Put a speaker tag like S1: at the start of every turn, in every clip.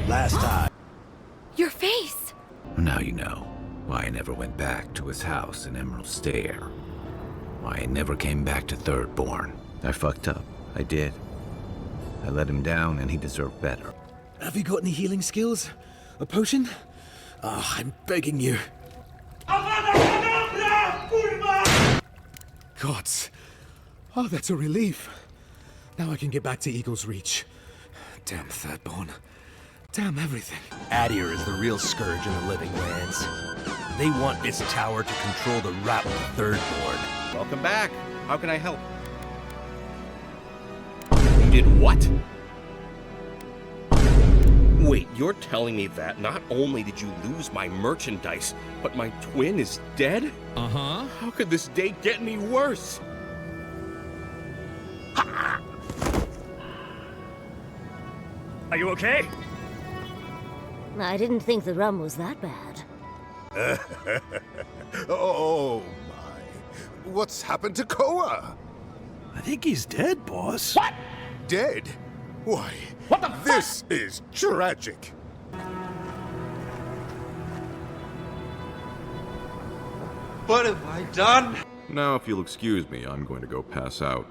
S1: Last time.
S2: Your face!
S3: Now you know why I never went back to his house in Emerald Stair. Why I never came back to Thirdborn. I fucked up. I did. I let him down and he deserved better.
S1: Have you got any healing skills? A potion? Ah, I'm begging you. Gods. Oh, that's a relief. Now I can get back to Eagle's Reach. Damn Thirdborn. Damn everything.
S4: Adir is the real scourge in the living lands. They want this tower to control the route to Thirdborn.
S5: Welcome back. How can I help? You did what? Wait, you're telling me that not only did you lose my merchandise, but my twin is dead?
S6: Uh-huh.
S5: How could this day get any worse?
S4: Are you okay?
S7: I didn't think the rum was that bad.
S8: Oh my. What's happened to Koa?
S1: I think he's dead, boss.
S4: What?
S8: Dead? Why,
S4: What the fuck?
S8: this is tragic.
S9: What have I done?
S10: Now, if you'll excuse me, I'm going to go pass out.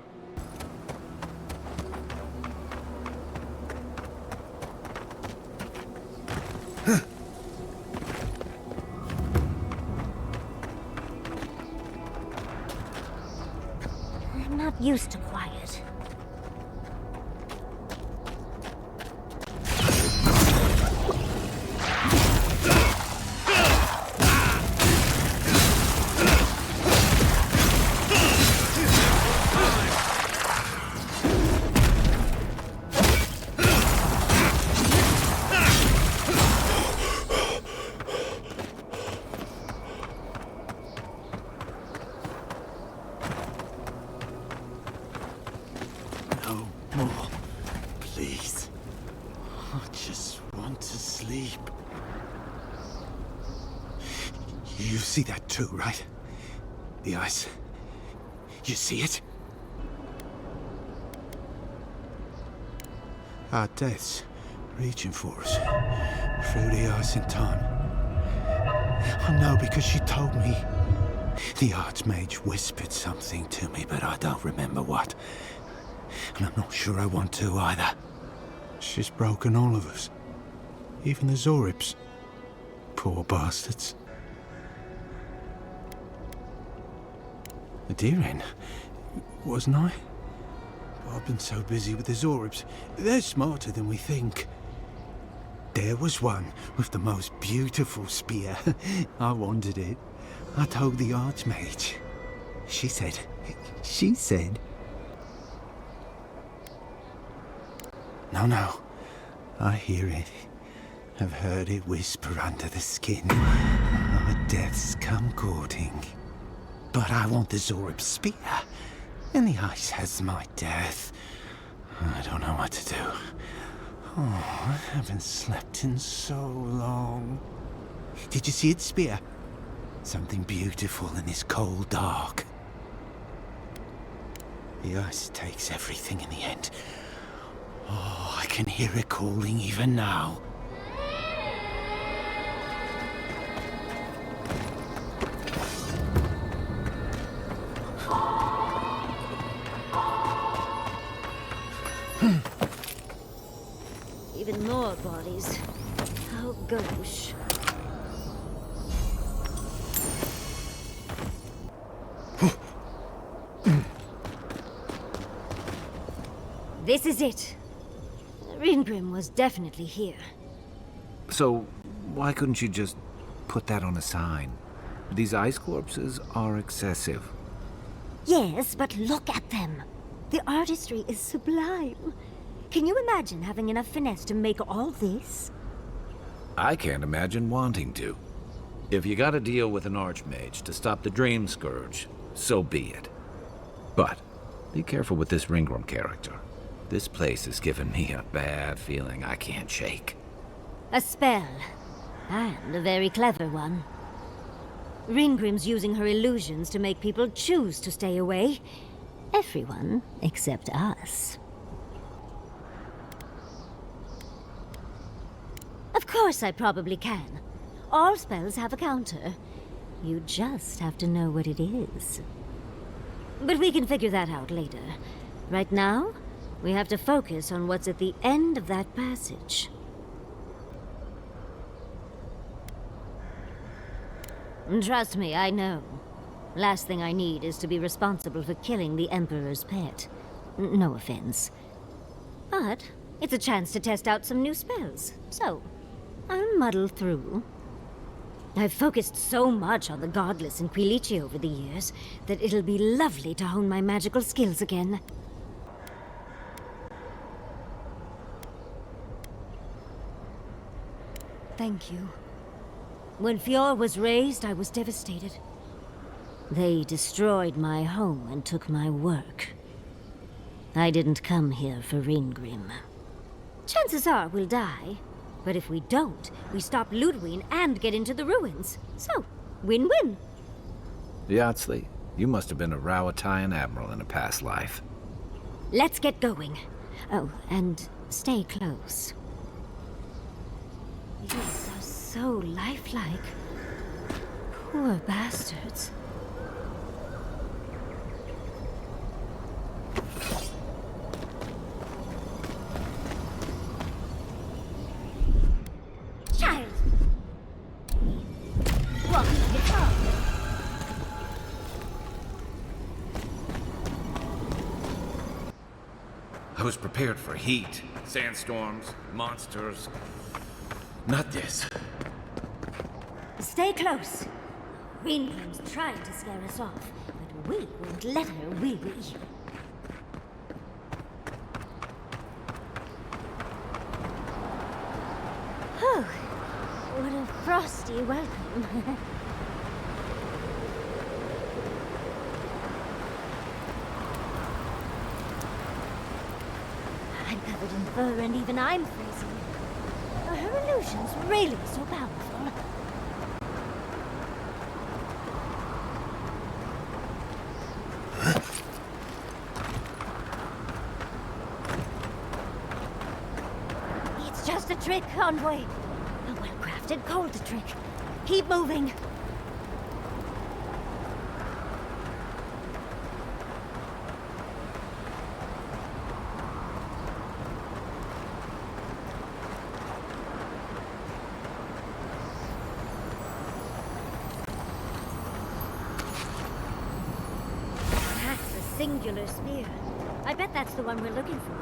S7: I'm not used to quiet.
S1: No more. Please. I just want to sleep. You see that too, right? The ice. You see it? Our deaths reaching for us through the ice in time. I know because she told me. The Archmage whispered something to me, but I don't remember what. And I'm not sure I want to either. She's broken all of us. Even the Zoribs. Poor bastards. A deer in, wasn't I? But I've been so busy with the Zoribs. They're smarter than we think. There was one with the most beautiful spear. I wanted it. I told the Archmage. She said... No. I hear it. I've heard it whisper under the skin. Our deaths come courting. But I want the Zorib spear. And the ice has my death. I don't know what to do. Oh, I haven't slept in so long. Did you see its spear? Something beautiful in this cold dark. The ice takes everything in the end. Oh, I can hear it calling even now.
S7: Even more bodies. How gauche. This is it. Ringrim was definitely here.
S3: So, why couldn't you just put that on a sign? These ice corpses are excessive.
S7: Yes, but look at them. The artistry is sublime. Can you imagine having enough finesse to make all this?
S3: I can't imagine wanting to. If you gotta deal with an Archmage to stop the Dream Scourge, so be it. But, be careful with this Ringrim character. This place has given me a bad feeling I can't shake.
S7: A spell. And a very clever one. Ringrim's using her illusions to make people choose to stay away. Everyone except us. course I probably can. All spells have a counter. You just have to know what it is. But we can figure that out later. Right now, we have to focus on what's at the end of that passage. Trust me, I know. Last thing I need is to be responsible for killing the Emperor's pet. No offense. But it's a chance to test out some new spells, so I'll muddle through. I've focused so much on the Godless and Quilici over the years that it'll be lovely to hone my magical skills again. Thank you. When Fjord was raised, I was devastated. They destroyed my home and took my work. I didn't come here for Ringrim. Chances are we'll die, but if we don't, we stop Ludwig and get into the ruins. So, win-win.
S3: Yatsley, you must have been a Rowatayan admiral in a past life.
S7: Let's get going. Oh, and stay close. These are so lifelike. Poor bastards. Child! Walk like a dog.
S3: I was prepared for heat, sandstorms, monsters. Not this.
S7: Stay close. Ringrim's trying to scare us off, but we won't let her, will we? Oh, what a frosty welcome. I'm covered in fur and even I'm freezing. Are her illusions really so powerful? It's just a trick, Envoy. A well-crafted cold trick. Keep moving. That's a singular spear. I bet that's the one we're looking for.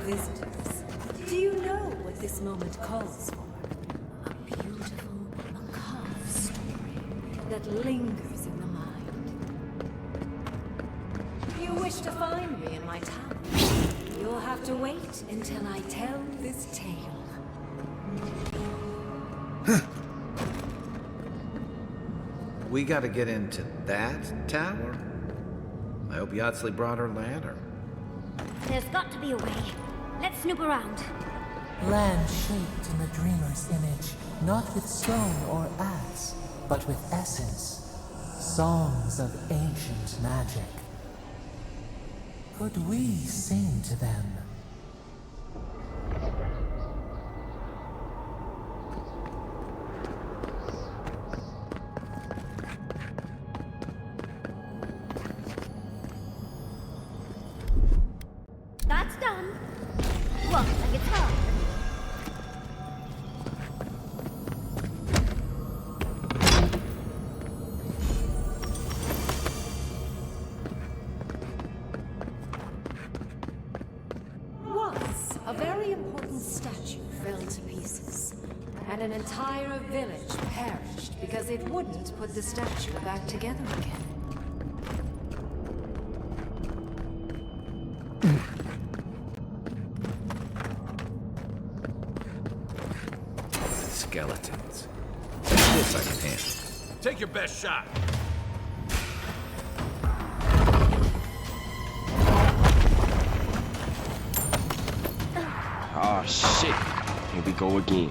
S6: Visitors, do you know what this moment calls for? A beautiful, macabre story that lingers in the mind. You wish to find me in my tower? You'll have to wait until I tell this tale.
S3: We gotta get into that tower? I hope Yatsley brought her ladder.
S7: There's got to be a way. Let's snoop around.
S11: Land shaped in the dreamer's image, not with stone or axe, but with essence. Songs of ancient magic. Could we sing to them?
S7: That's done. Walk like it's hard.
S6: Once, a very important statue fell to pieces, and an entire village perished because it wouldn't put the statue back together again.
S3: Skeletons. This I can handle.
S4: Take your best shot.
S12: Ah, shit. Here we go again.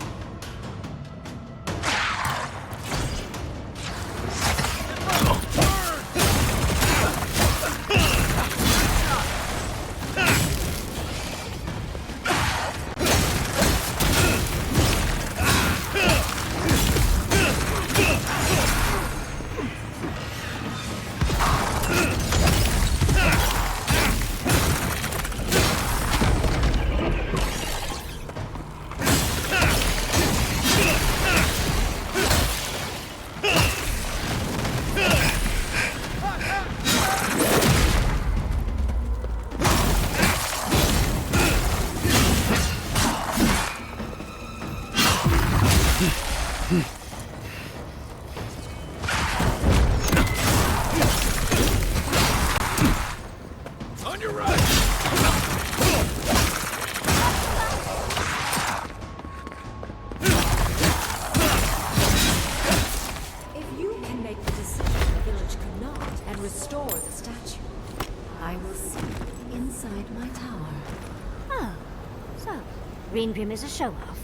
S7: Grim is a show-off.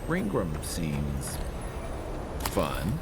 S3: Ringgrim seems fun.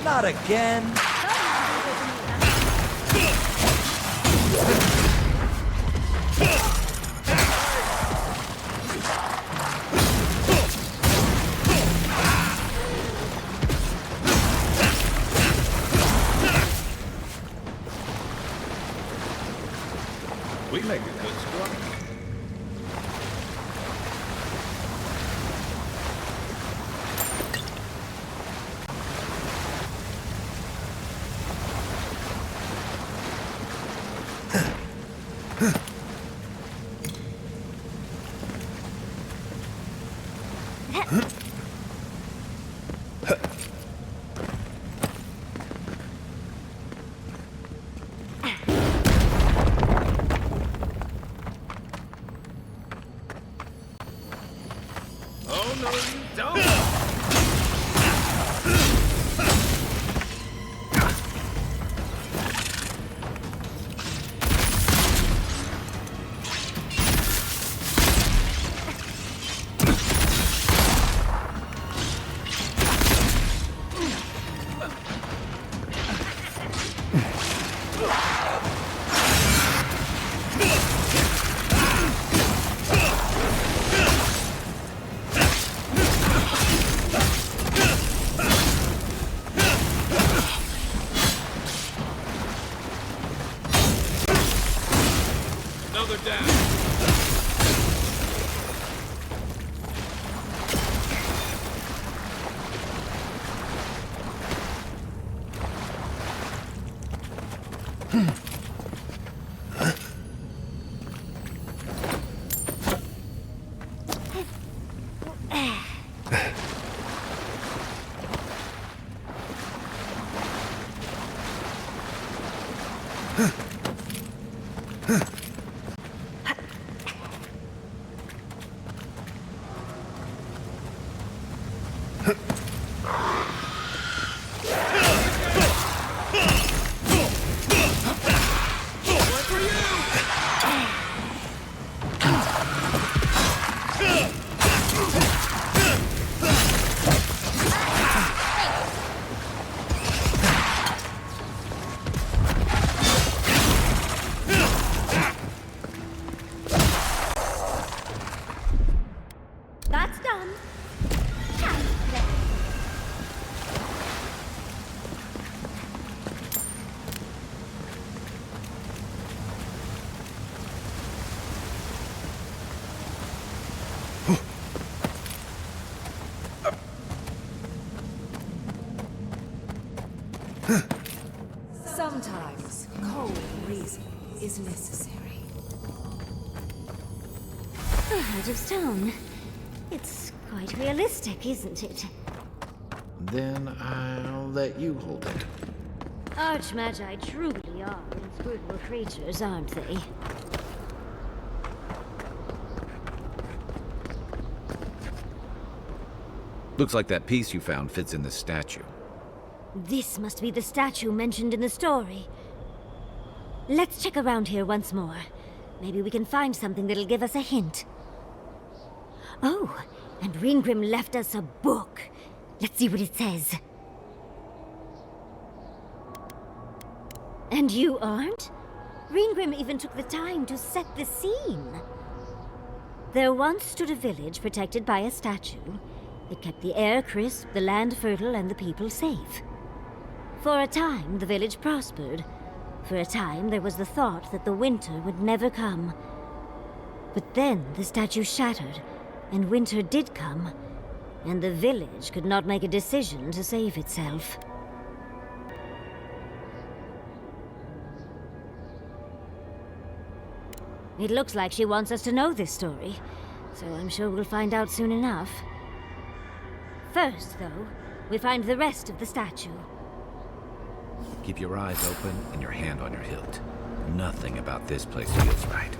S13: Not again.
S3: We make a good squad. Oh, no, you don't! Another down.
S6: Sometimes cold reason is necessary.
S7: A heart of stone. It's quite realistic, isn't it?
S3: Then I'll let you hold it.
S7: Archmagi truly are inscrutable creatures, aren't they?
S3: Looks like that piece you found fits in this statue.
S7: This must be the statue mentioned in the story. Let's check around here once more. Maybe we can find something that'll give us a hint. Oh, and Ringrim left us a book. Let's see what it says. And you aren't? Ringrim even took the time to set the scene. There once stood a village protected by a statue. It kept the air crisp, the land fertile, and the people safe. For a time, the village prospered. For a time, there was the thought that the winter would never come. But then the statue shattered, and winter did come, and the village could not make a decision to save itself. It looks like she wants us to know this story, so I'm sure we'll find out soon enough. First, though, we find the rest of the statue.
S3: Keep your eyes open and your hand on your hilt. Nothing about this place feels right.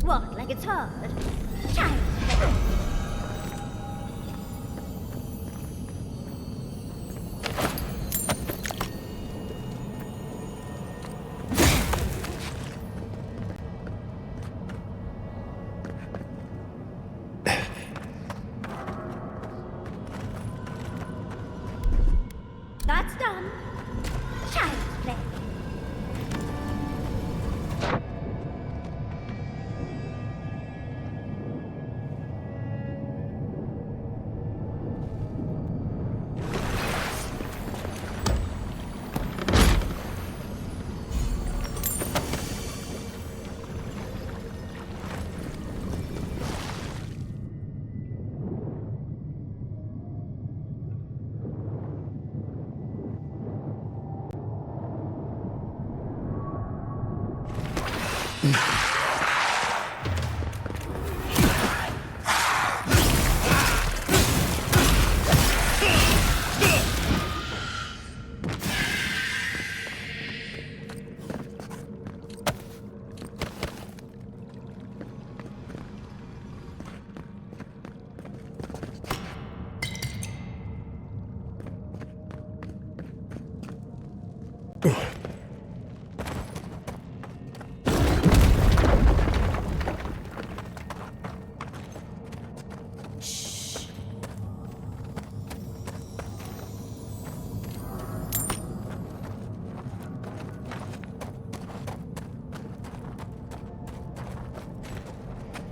S7: What, like it's hard? Child. That's done. Child's play.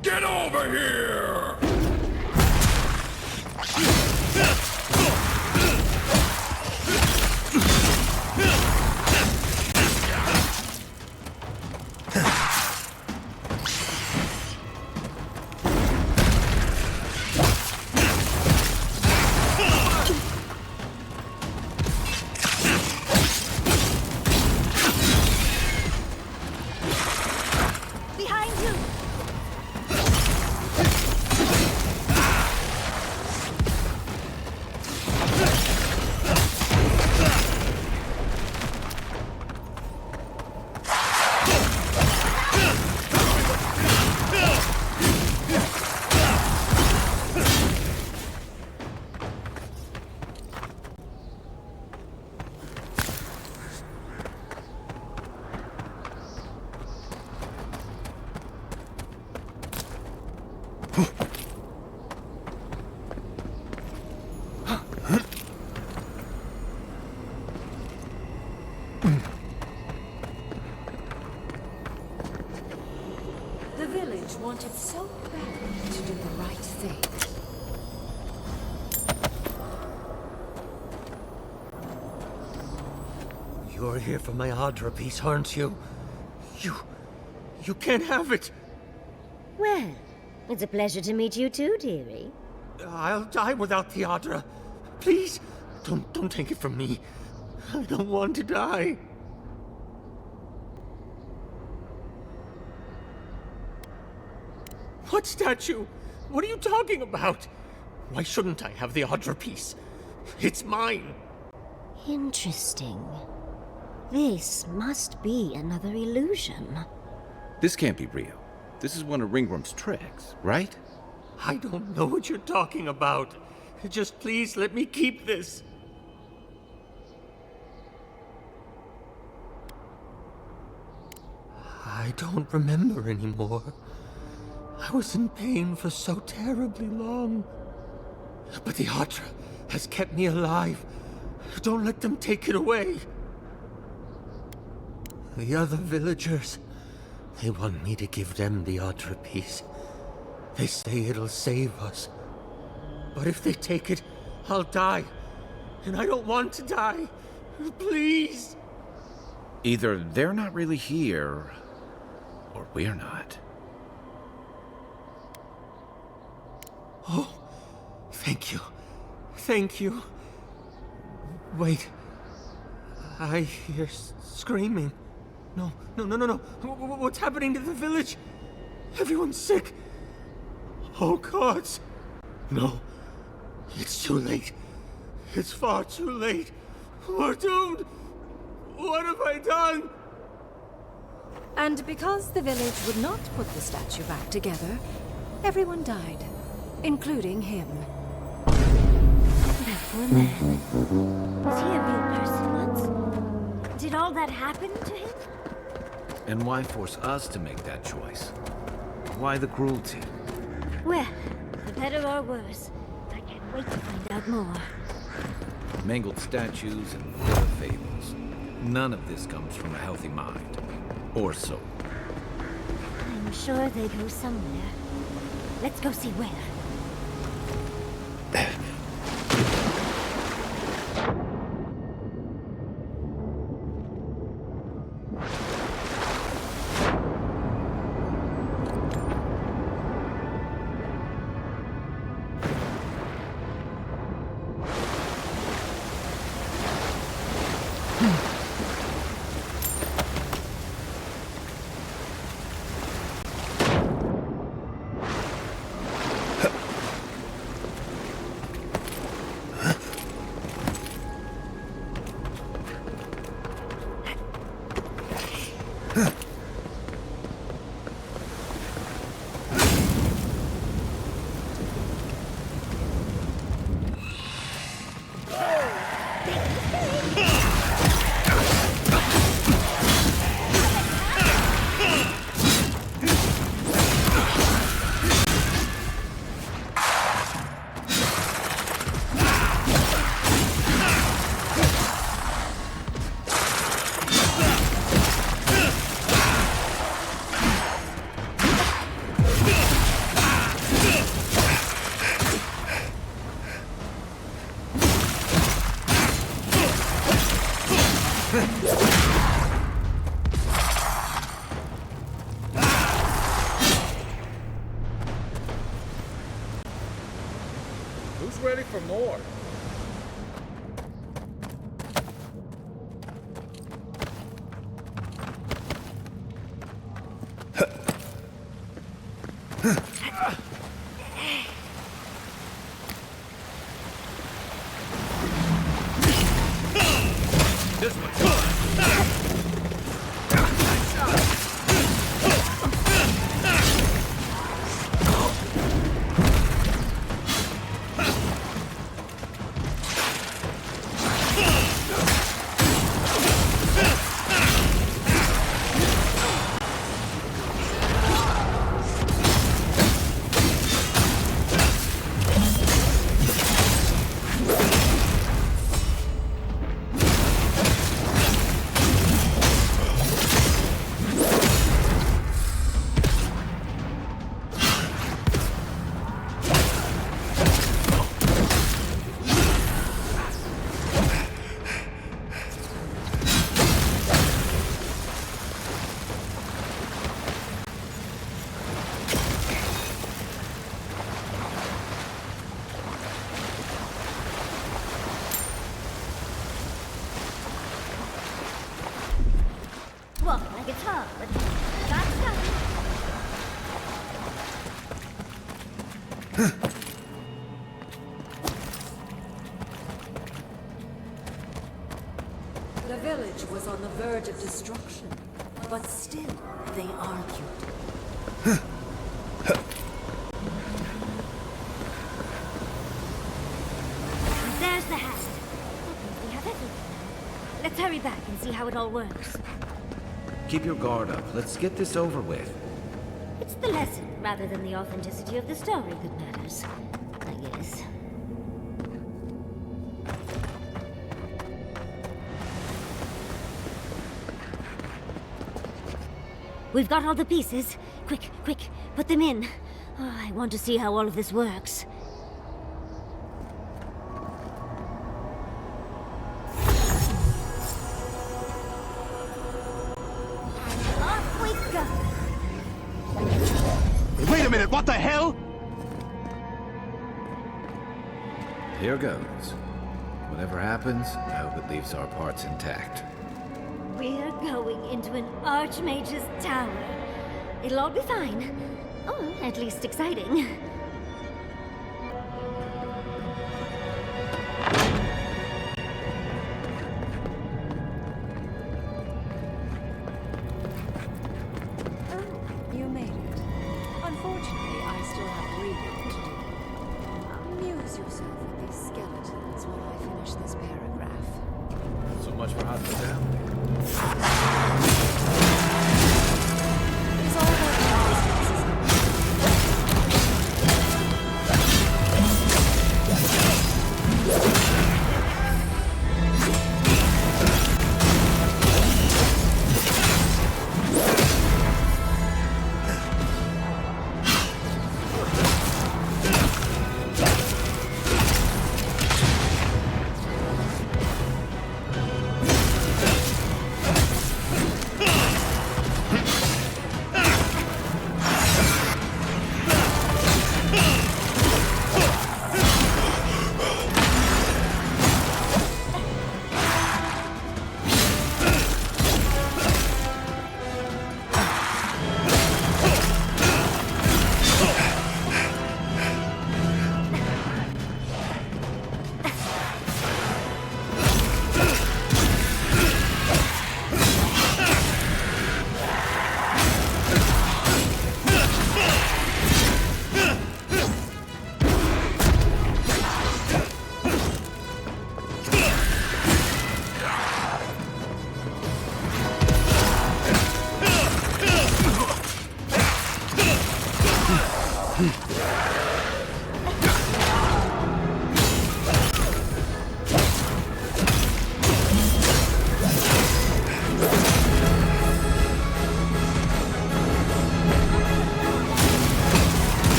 S14: Get over here!
S7: Behind you!
S6: wanted so badly to do the right thing.
S4: You're here for my Audra piece, aren't you? You can't have it!
S7: Well, it's a pleasure to meet you too, dearie.
S4: I'll die without the Audra. Please, don't take it from me. I don't want to die. What statue? What are you talking about? Why shouldn't I have the Audra piece? It's mine.
S7: Interesting. This must be another illusion.
S3: This can't be real. This is one of Ringworm's tricks, right?
S4: I don't know what you're talking about. Just please let me keep this. I don't remember anymore. I was in pain for so terribly long. But the Audra has kept me alive. Don't let them take it away. The other villagers, they want me to give them the Audra piece. They say it'll save us. But if they take it, I'll die. And I don't want to die. Please.
S3: Either they're not really here, or we're not.
S4: Oh, thank you. Thank you. Wait. I hear screaming. No. What's happening to the village? Everyone's sick. Oh, gods. No. It's too late. It's far too late. We're doomed. What have I done?
S6: And because the village would not put the statue back together, everyone died, including him.
S7: That poor man. Was he a real person once? Did all that happen to him?
S3: And why force us to make that choice? Why the cruelty?
S7: Well, for better or worse, I can't wait to find out more.
S3: Mangled statues and bitter fables. None of this comes from a healthy mind. Or soul.
S7: I'm sure they go somewhere. Let's go see where.
S9: Who's ready for more?
S3: This one's fun.
S7: It's hard, but that's done.
S6: The village was on the verge of destruction, but still they argued.
S7: There's the hat. We have everything. Let's hurry back and see how it all works.
S3: Keep your guard up. Let's get this over with.
S7: It's the lesson rather than the authenticity of the story that matters, I guess. We've got all the pieces. Quick, quick, put them in. Oh, I want to see how all of this works. Off we go!
S1: Wait a minute, what the hell?
S3: Here goes. Whatever happens, I hope it leaves our parts intact.
S7: We're going into an Archmage's tower. It'll all be fine. Or at least exciting.
S6: Oh, you made it. Unfortunately, I still have reading to do. Amuse yourself with these skeletons while I finish this paragraph.
S3: So much for hospitality.
S6: Is all that nonsense, isn't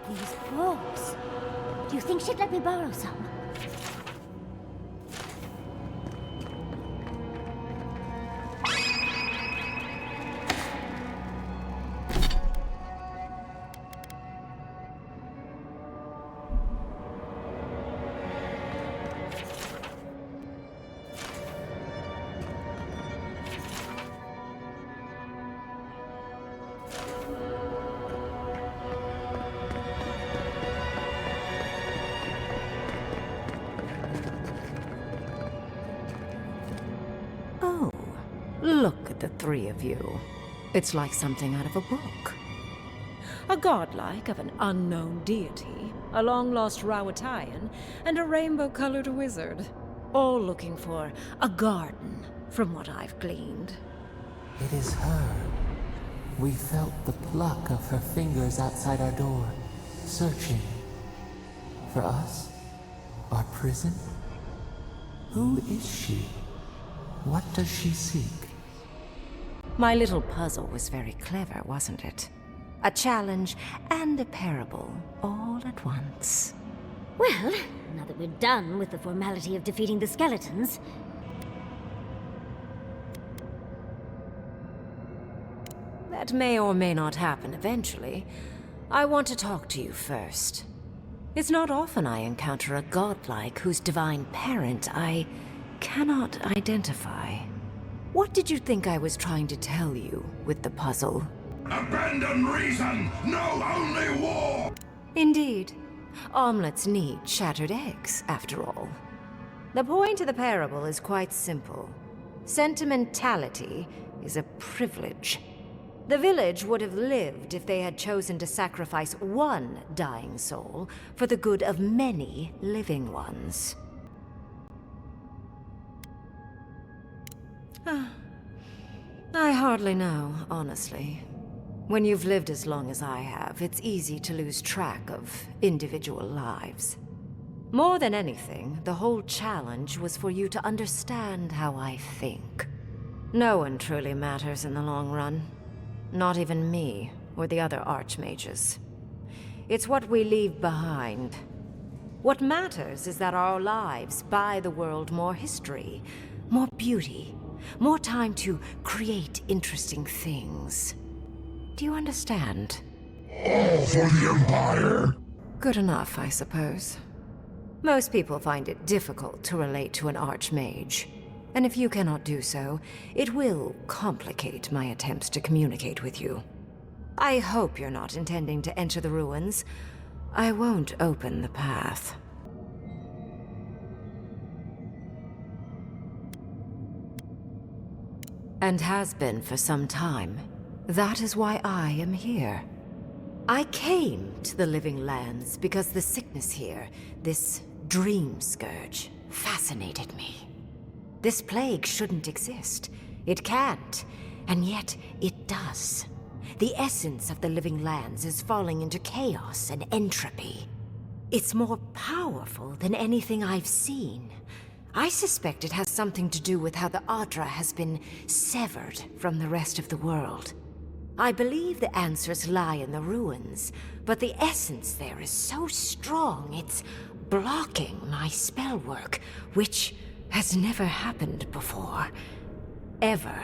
S7: These books. Do you think she'd let me borrow some?
S6: Oh, look at the three of you. It's like something out of a book. A godlike of an unknown deity, a long-lost Rawatayan, and a rainbow-colored wizard. All looking for a garden, from what I've gleaned.
S11: It is her. We felt the pluck of her fingers outside our door, searching. For us? Our prison? Who is she? What does she seek?
S6: My little puzzle was very clever, wasn't it? A challenge and a parable, all at once.
S7: Well, now that we're done with the formality of defeating the skeletons...
S6: That may or may not happen eventually. I want to talk to you first. It's not often I encounter a godlike whose divine parent I cannot identify. What did you think I was trying to tell you with the puzzle?
S14: Abandon reason! Know only war!
S6: Indeed. Omelets need shattered eggs, after all. The point of the parable is quite simple. Sentimentality is a privilege. The village would have lived if they had chosen to sacrifice one dying soul for the good of many living ones. I hardly know, honestly. When you've lived as long as I have, it's easy to lose track of individual lives. More than anything, the whole challenge was for you to understand how I think. No one truly matters in the long run. Not even me, or the other archmages. It's what we leave behind. What matters is that our lives buy the world more history, more beauty, more time to create interesting things. Do you understand?
S14: All for the Empire!
S6: Good enough, I suppose. Most people find it difficult to relate to an archmage. And if you cannot do so, it will complicate my attempts to communicate with you. I hope you're not intending to enter the ruins. I won't open the path. And has been for some time. That is why I am here. I came to the Living Lands because the sickness here, this dream scourge, fascinated me. This plague shouldn't exist. It can't. And yet, it does. The essence of the Living Lands is falling into chaos and entropy. It's more powerful than anything I've seen. I suspect it has something to do with how the Adra has been severed from the rest of the world. I believe the answers lie in the ruins, but the essence there is so strong it's blocking my spell work, which has never happened before. Ever.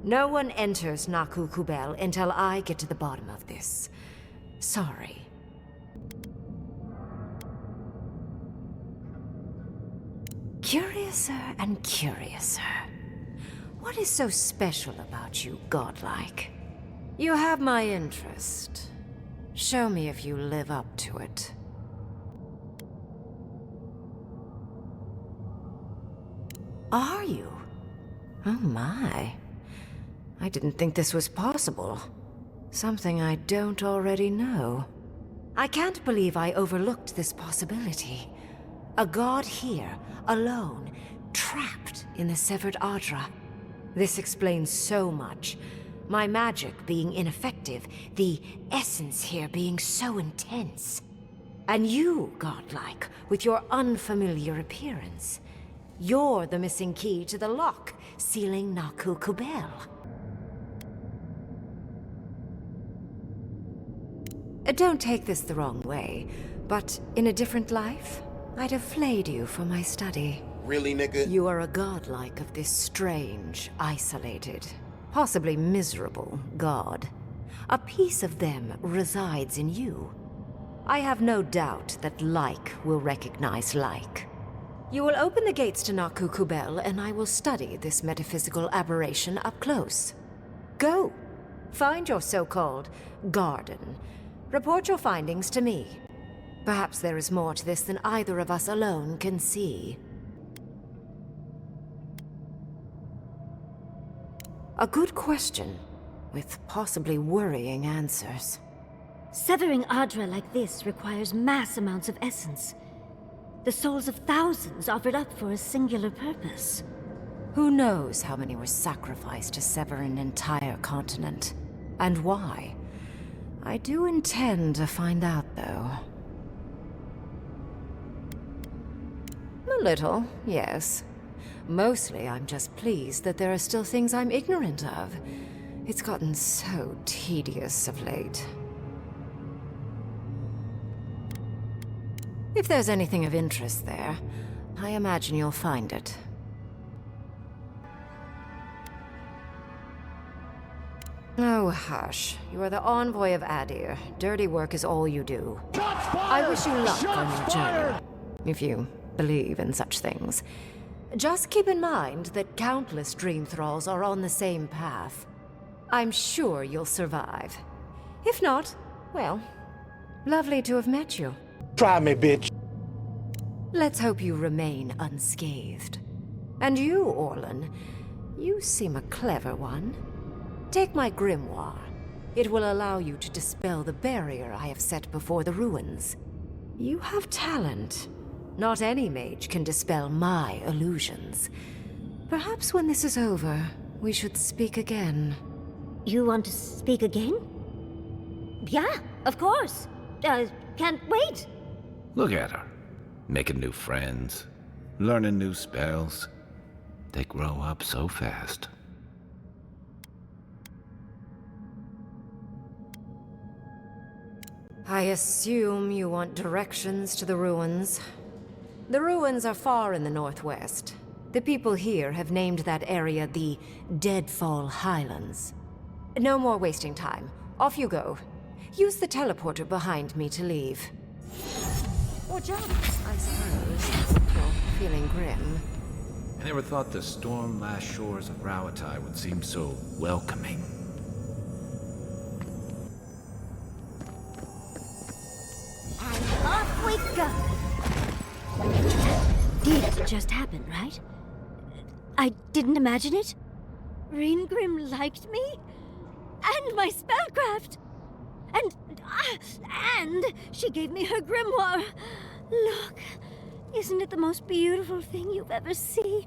S6: No one enters Naku Kubel until I get to the bottom of this. Sorry. Curiouser and curiouser. What is so special about you, godlike? You have my interest. Show me if you live up to it. Are you? Oh my. I didn't think this was possible. Something I don't already know. I can't believe I overlooked this possibility. A god here, alone, trapped in the severed Adra. This explains so much. My magic being ineffective, the essence here being so intense. And you, godlike, with your unfamiliar appearance. You're the missing key to the lock, sealing Naku Kubel. Don't take this the wrong way, but in a different life, I'd have flayed you for my study.
S8: Really, nigga?
S6: You are a godlike of this strange, isolated, possibly miserable god. A piece of them resides in you. I have no doubt that like will recognize like. You will open the gates to Naku Kubel, and I will study this metaphysical aberration up close. Go. Find your so-called garden. Report your findings to me. Perhaps there is more to this than either of us alone can see. A good question, with possibly worrying answers.
S7: Severing Adra like this requires mass amounts of essence. The souls of thousands offered up for a singular purpose.
S6: Who knows how many were sacrificed to sever an entire continent? And why? I do intend to find out, though. A little, yes. Mostly, I'm just pleased that there are still things I'm ignorant of. It's gotten so tedious of late. If there's anything of interest there, I imagine you'll find it. Oh, hush. You are the envoy of Adir. Dirty work is all you do. I wish you luck on your journey, if you believe in such things. Just keep in mind that countless dream thralls are on the same path. I'm sure you'll survive. If not, well, lovely to have met you.
S14: Try me, bitch.
S6: Let's hope you remain unscathed. And you, Orlan, you seem a clever one. Take my grimoire. It will allow you to dispel the barrier I have set before the ruins. You have talent. Not any mage can dispel my illusions. Perhaps when this is over, we should speak again.
S7: You want to speak again? Yeah, of course. Can't wait.
S3: Look at her. Making new friends, learning new spells. They grow up so fast.
S6: I assume you want directions to the ruins. The ruins are far in the northwest. The people here have named that area the Deadfall Highlands. No more wasting time. Off you go. Use the teleporter behind me to leave. Or jump, I suppose, if you're feeling grim.
S3: I never thought the storm-lashed shores of Rauatai would seem so welcoming.
S7: And off we go! Did just happen, right? I didn't imagine it. Ringrim liked me? And my spellcraft! And she gave me her grimoire. Look, isn't it the most beautiful thing you've ever seen?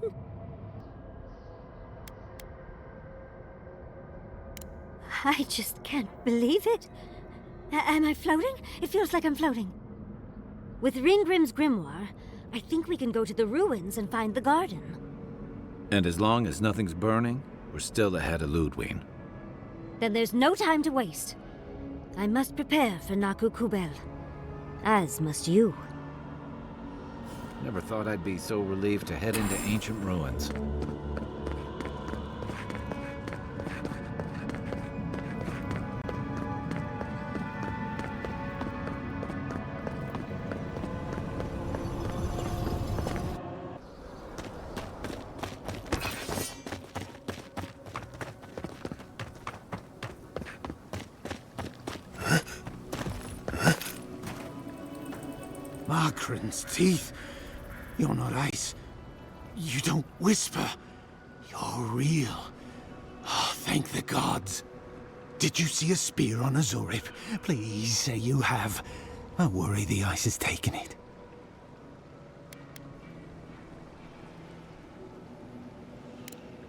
S7: I just can't believe it. Am I floating? It feels like I'm floating. With Ringgrim's grimoire, I think we can go to the ruins and find the garden.
S3: And as long as nothing's burning, we're still ahead of Ludwig.
S7: Then there's no time to waste. I must prepare for Naku Kubel. As must you.
S3: Never thought I'd be so relieved to head into ancient ruins.
S1: Markran's teeth. You're not ice. You don't whisper. You're real. Oh, thank the gods. Did you see a spear on a Zorip? Please say you have. I worry the ice has taken it.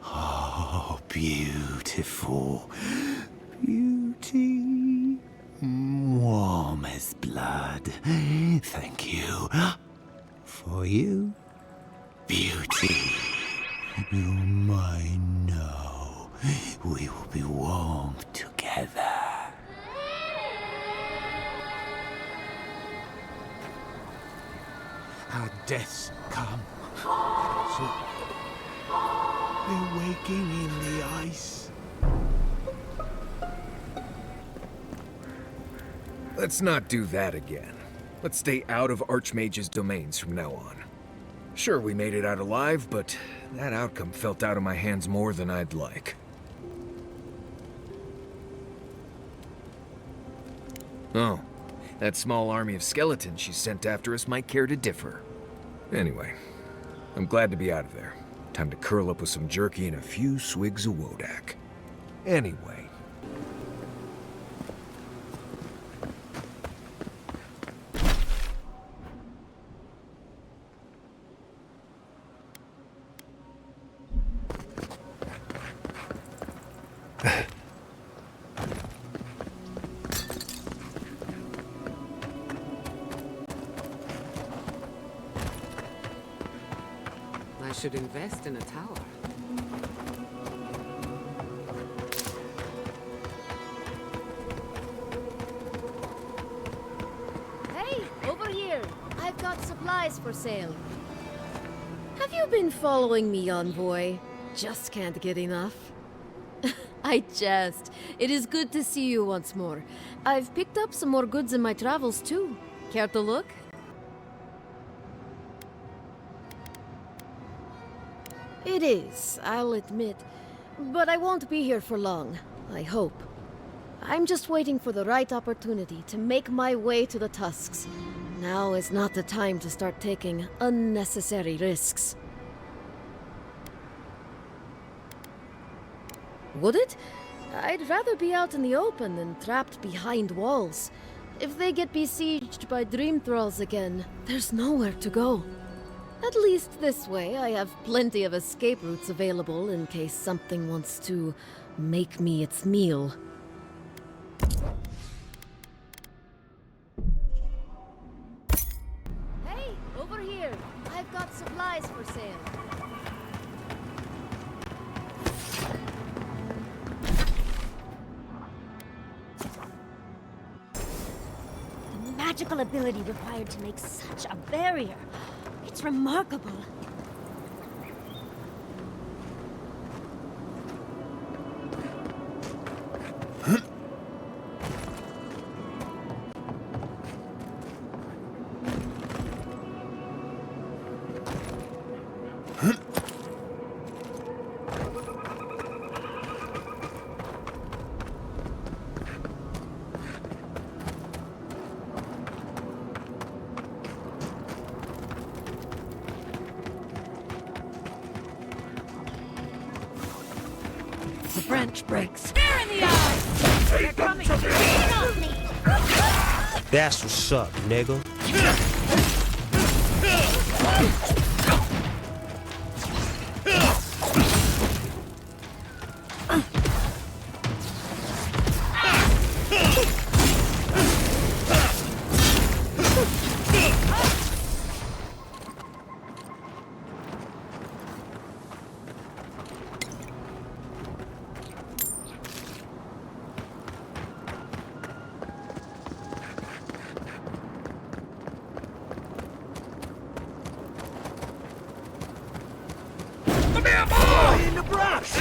S1: Oh, beautiful. Beauty. Warm as blood. Thank you. For you, beauty. You're mine now. We will be warm together. our deaths come. So they're waking in the ice.
S15: Let's not do that again. Let's stay out of Archmage's domains from now on. Sure, we made it out alive, but that outcome felt out of my hands more than I'd like. Oh, that small army of skeletons she sent after us might care to differ. Anyway, I'm glad to be out of there. Time to curl up with some jerky and a few swigs of Wodak. Anyway.
S16: I should invest in a tower.
S17: Hey, over here! I've got supplies for sale. Have you been following me, envoy? Just can't get enough. I jest. It is good to see you once more. I've picked up some more goods in my travels, too. Care to look? It is, I'll admit. But I won't be here for long, I hope. I'm just waiting for the right opportunity to make my way to the tusks. Now is not the time to start taking unnecessary risks. Would it? I'd rather be out in the open than trapped behind walls. If they get besieged by dream thralls again, there's nowhere to go. At least this way, I have plenty of escape routes available in case something wants to make me its meal. Hey, over here! I've got supplies for sale.
S7: The magical ability required to make such a barrier. It's remarkable.
S17: The branch breaks.
S7: Stare in the eyes! They're coming! Get off me!
S18: That's what's up, nigga.
S14: In the brush!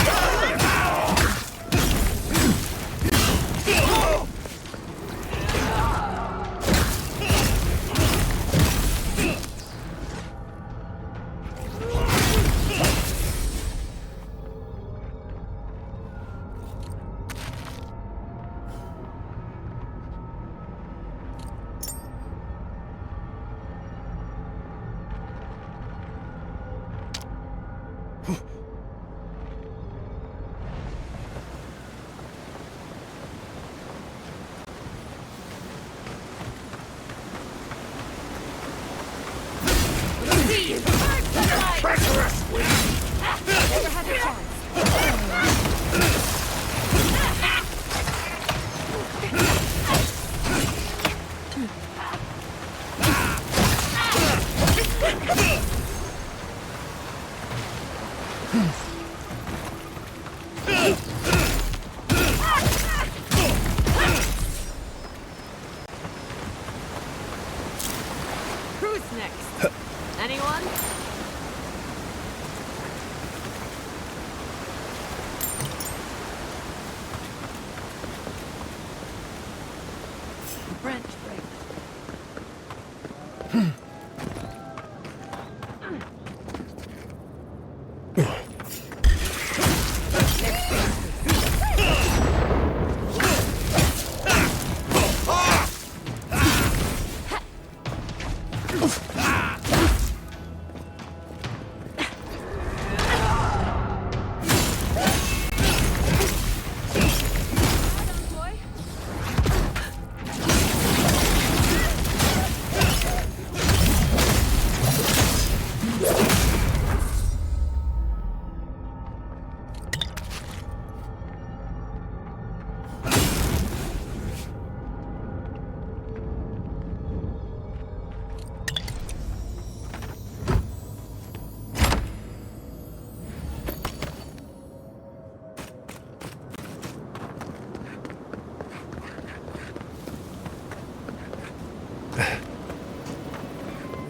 S16: Who's next? Anyone? Branch break.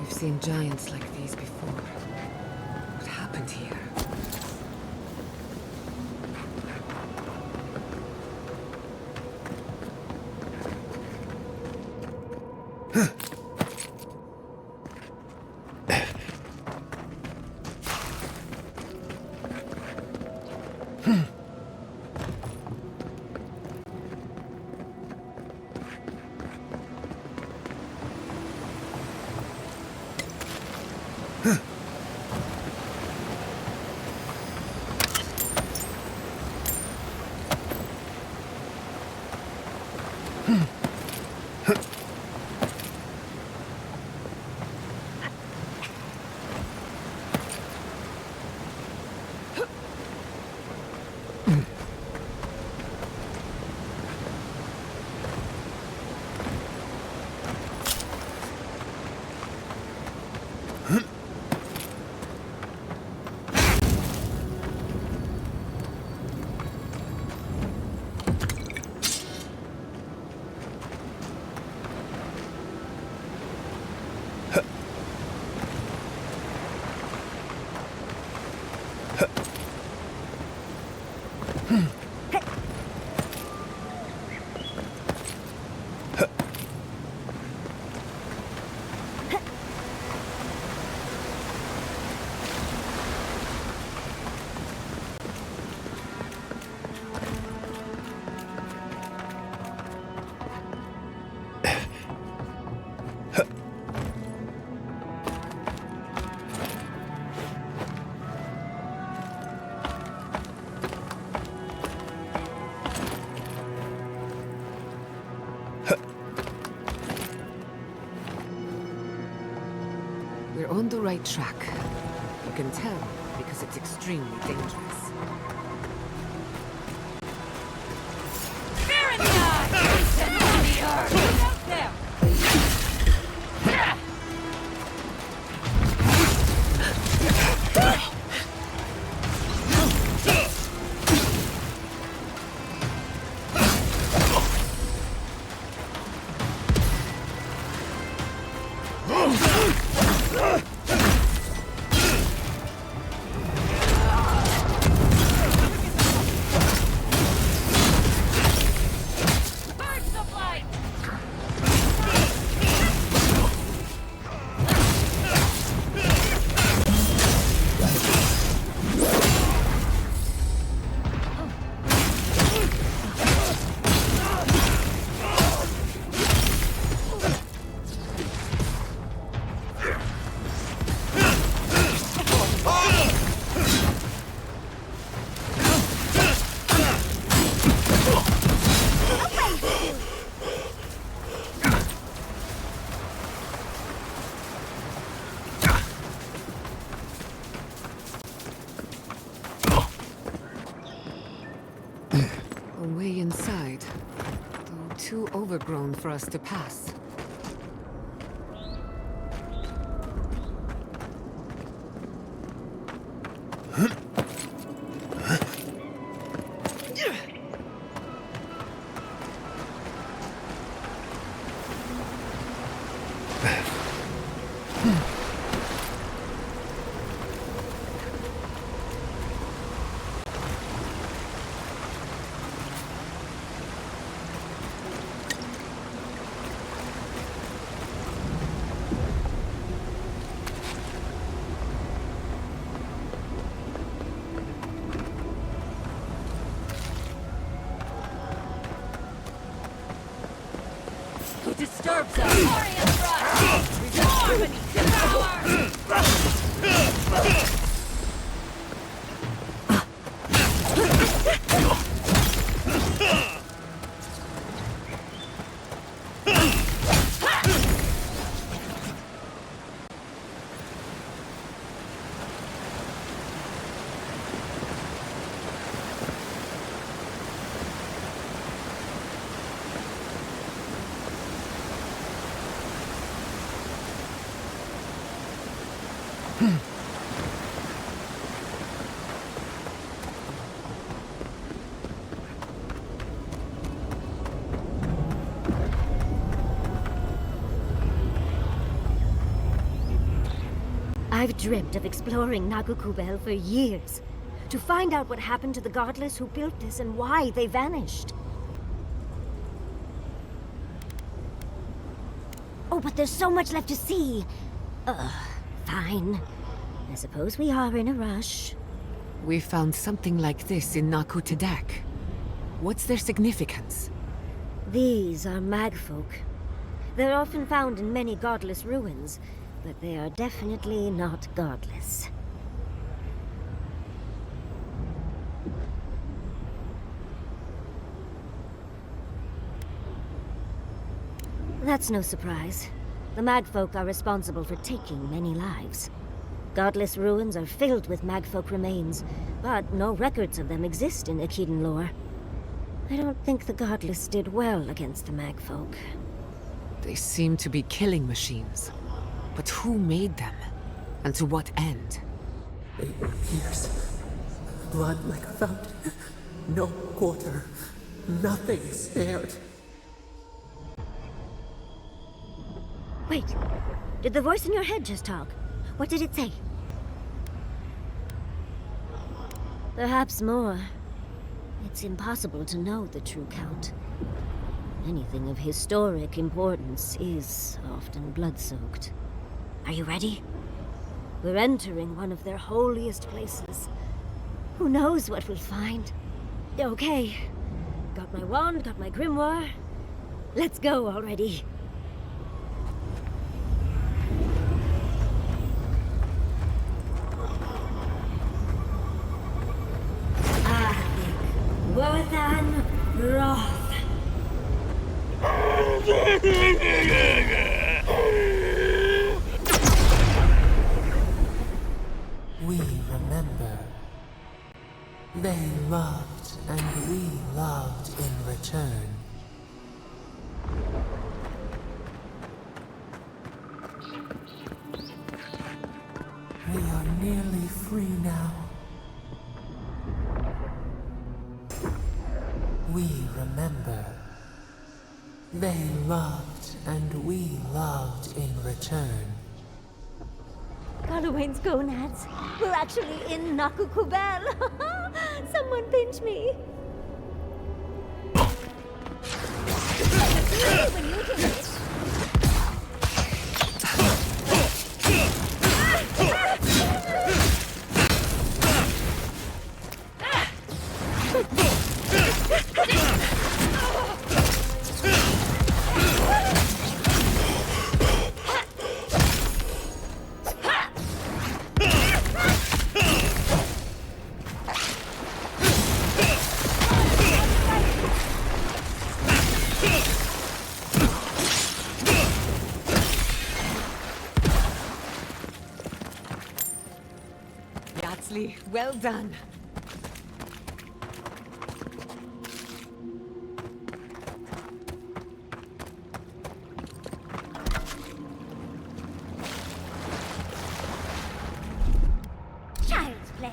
S16: We've seen giants like these before. What happened here? We're on the right track. You can tell because it's extremely dangerous.
S2: Fear in the eye! Listen on the earth! Out there!
S16: A way inside, though too overgrown for us to pass.
S7: I've dreamt of exploring Nagukubel for years, to find out what happened to the godless who built this and why they vanished. Oh, but there's so much left to see. Fine. I suppose we are in a rush.
S16: We found something like this in Naku Tadak. What's their significance?
S7: These are magfolk. They're often found in many godless ruins, but they are definitely not godless. That's no surprise. The magfolk are responsible for taking many lives. Godless ruins are filled with magfolk remains, but no records of them exist in Akhidan lore. I don't think the godless did well against the magfolk.
S16: They seem to be killing machines. But who made them? And to what end?
S11: They pierce. Blood like a fountain. No quarter. Nothing spared.
S7: Wait. Did the voice in your head just talk? What did it say? Perhaps more. It's impossible to know the true count. Anything of historic importance is often blood-soaked. Are you ready? We're entering one of their holiest places. Who knows what we'll find? Okay. Got my wand, got my grimoire. Let's go already. Worthan Roth.
S11: We remember. They loved and we loved in return. We are nearly free now. We remember. They loved and we loved in return.
S7: Galawain's gonads. We're actually in Nagukubel. Someone pinch me. When you did it.
S16: Well done.
S7: Child's play.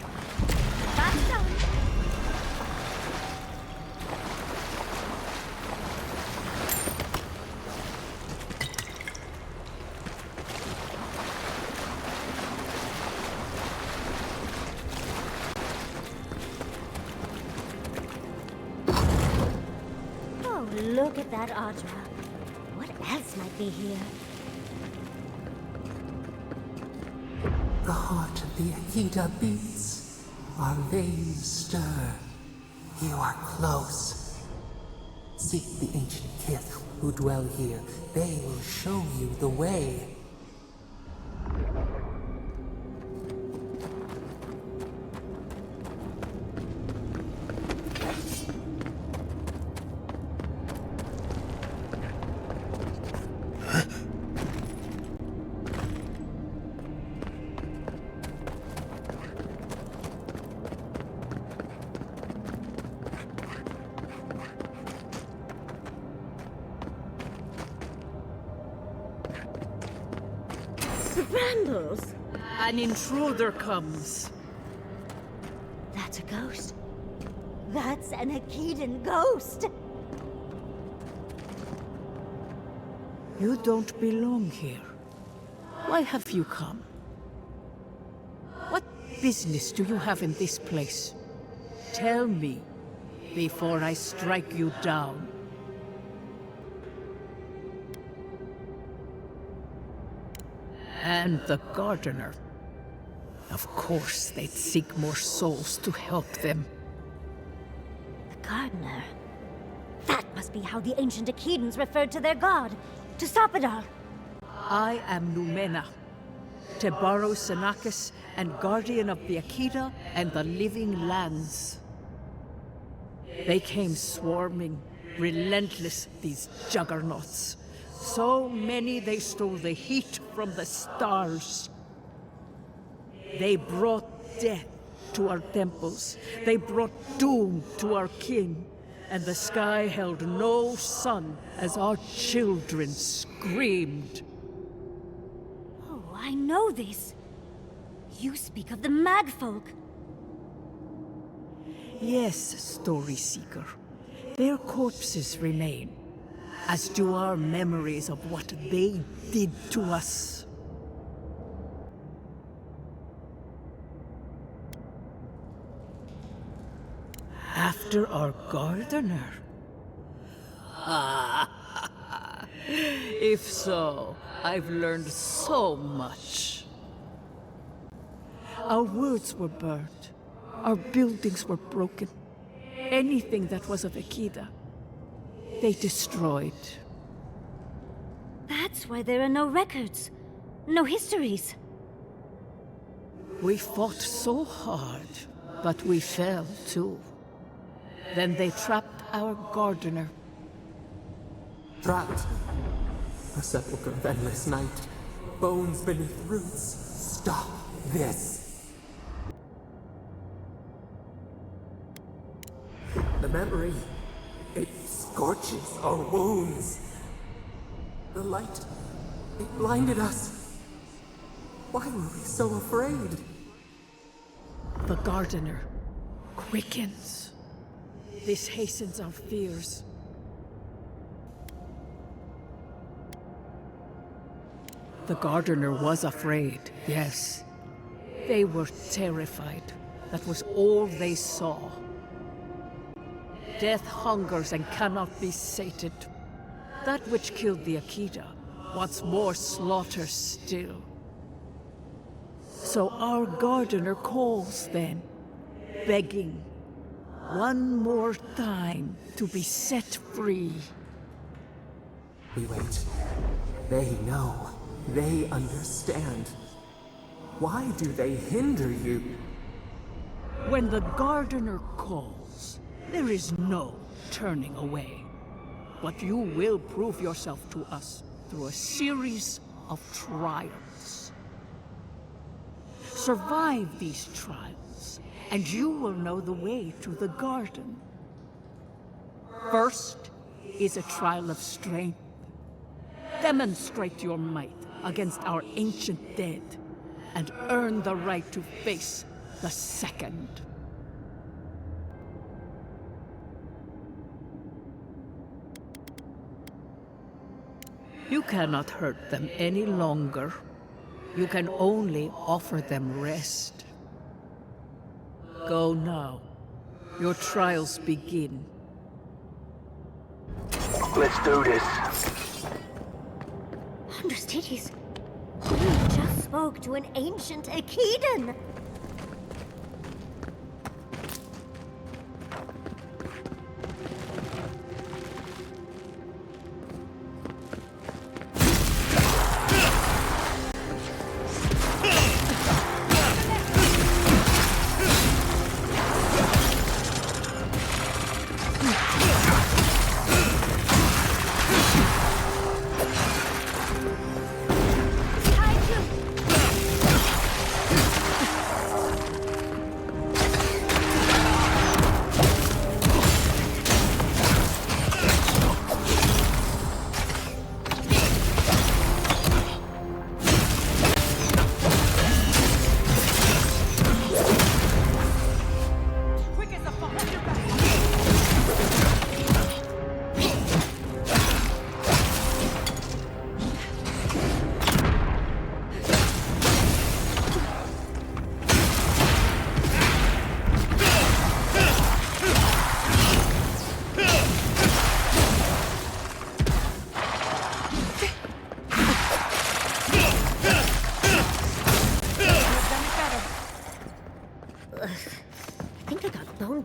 S7: That's done. Look at that Audra. What else might be here?
S11: The heart of the Akita beats. Our veins stir. You are close. Seek the ancient kith who dwell here. They will show you the way.
S7: The brambles!
S19: An intruder comes.
S7: That's a ghost. That's an Akedan ghost!
S19: You don't belong here. Why have you come? What business do you have in this place? Tell me, before I strike you down. And the gardener. Of course, they'd seek more souls to help them.
S7: The gardener? That must be how the ancient Akedans referred to their god, to stop it all.
S19: I am Nimanna, Tebaro Senakis, and guardian of the Akeda and the living lands. They came swarming, relentless, these juggernauts. So many they stole the heat from the stars. They brought death to our temples. They brought doom to our kin. And the sky held no sun as our children screamed.
S7: Oh, I know this. You speak of the Magfolk.
S19: Yes, Story Seeker. Their corpses remain, as do our memories of what they did to us. After our gardener? If so, I've learned so much. Our words were burned. Our buildings were broken. Anything that was of Akeda, they destroyed.
S7: That's why there are no records, no histories.
S19: We fought so hard, but we fell too. Then they trapped our gardener.
S11: Trapped. A sepulchre of endless night. Bones beneath roots. Stop this. The memory, it scorches our wounds. The light, it blinded us. Why were we so afraid?
S19: The gardener quickens. This hastens our fears. The gardener was afraid, yes. They were terrified. That was all they saw. Death hungers and cannot be sated. That which killed the Akeda wants more slaughter still. So our gardener calls then, begging one more time to be set free.
S11: We wait. They know. They understand. Why do they hinder you?
S19: When the gardener calls, there is no turning away. But you will prove yourself to us through a series of trials. Survive these trials, and you will know the way to the garden. First is a trial of strength. Demonstrate your might against our ancient dead, and earn the right to face the second. You cannot hurt them any longer. You can only offer them rest. Go now. Your trials begin.
S18: Let's do this.
S7: Understudies, we just spoke to an ancient Akedan!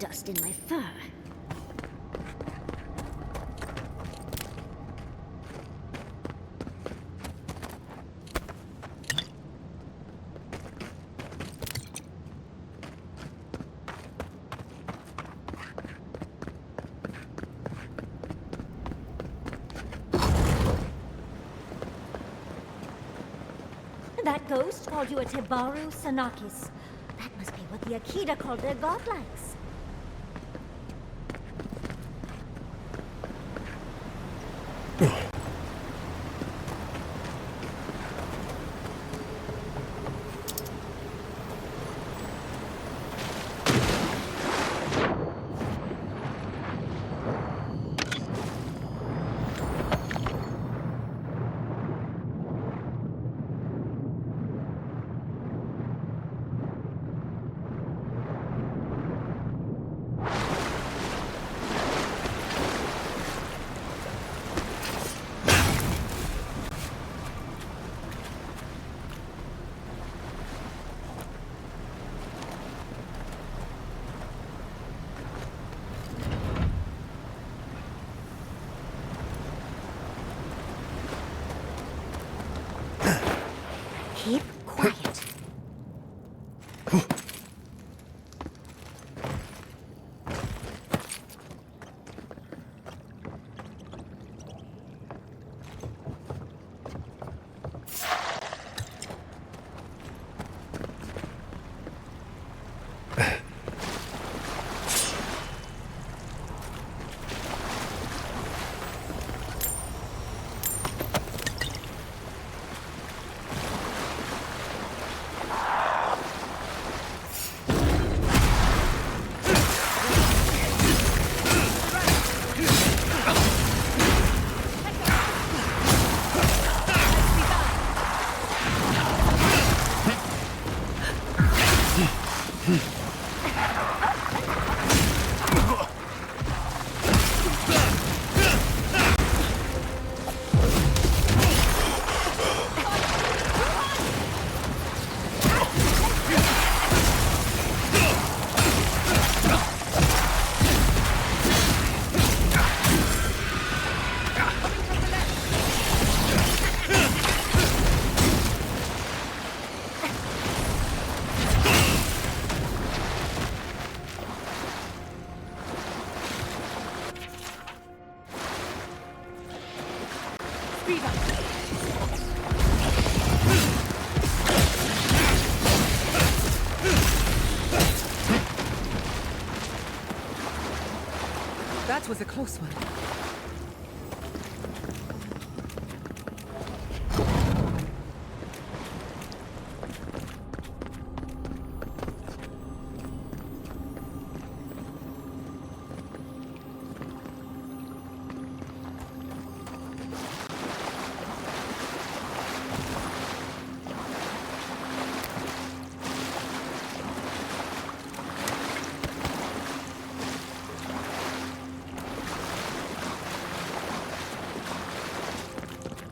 S7: dust in my fur. That ghost called you a Tebaru Sanakis. That must be what the Akita called their godlikes. Keep quiet.
S16: That was a close one.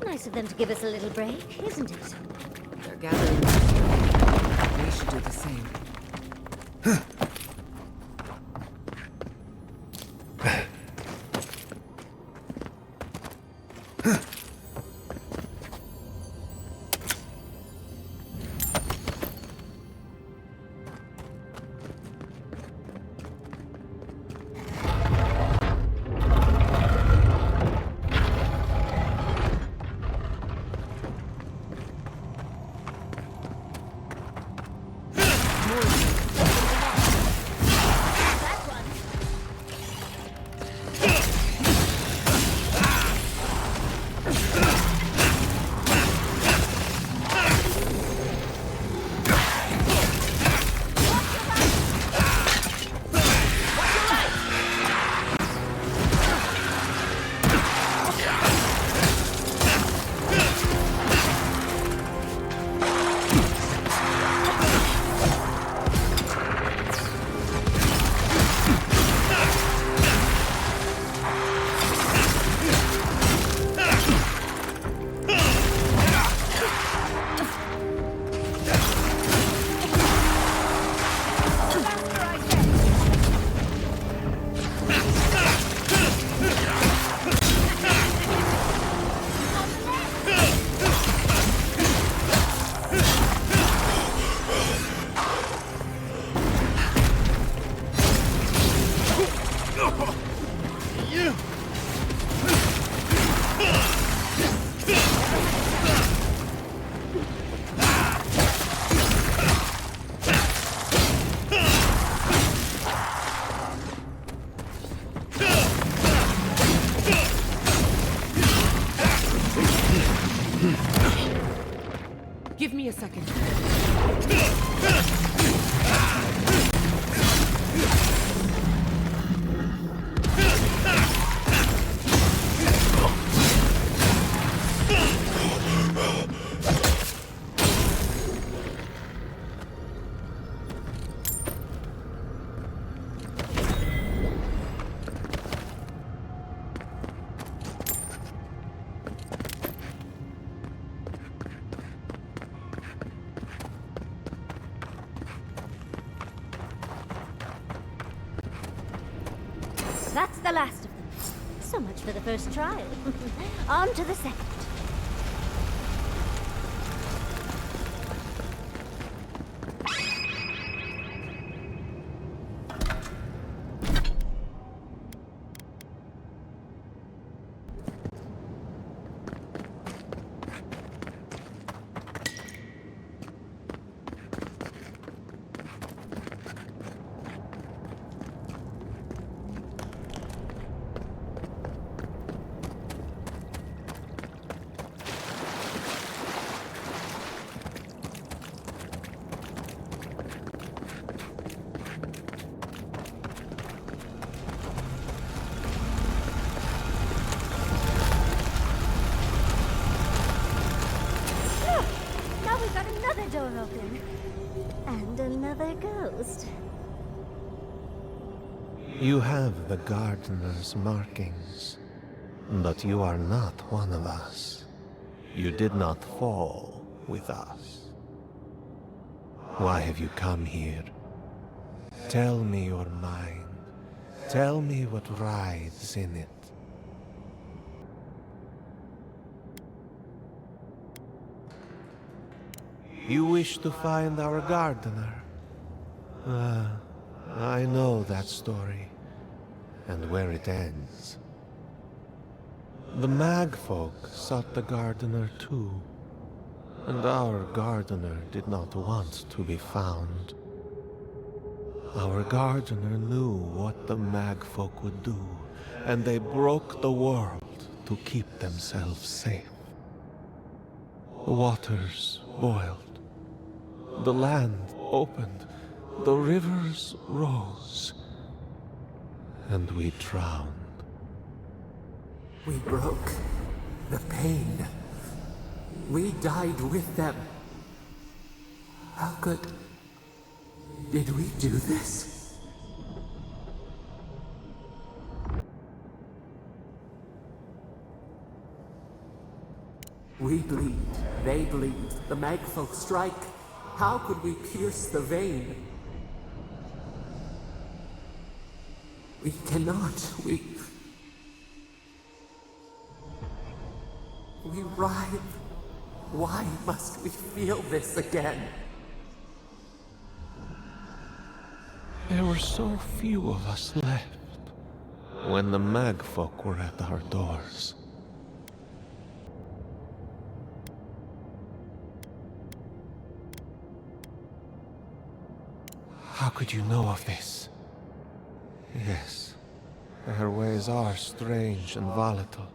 S16: Nice of them to give us a little break, isn't it? They're gathering. We should do the same. Give me a second.
S7: That's the last of them. So much for the first trial. On to the second. Door open. And another ghost.
S18: You have the gardener's markings, but you are not one of us. You did not fall with us. Why have you come here? Tell me your mind. Tell me what writhes in it. You wish to find our gardener? I know that story, and where it ends. The Magfolk sought the gardener too, and our gardener did not want to be found. Our gardener knew what the Magfolk would do, and they broke the world to keep themselves safe. The waters boiled. The land opened, the rivers rose, and we drowned.
S11: We broke the pain. We died with them. How did we do this? We bleed, they bleed, the Magfolk strike. How could we pierce the vein? We cannot. We writhe. Why must we feel this again?
S18: There were so few of us left when the Magfolk were at our doors. How could you know of this? Yes, their ways are strange and volatile,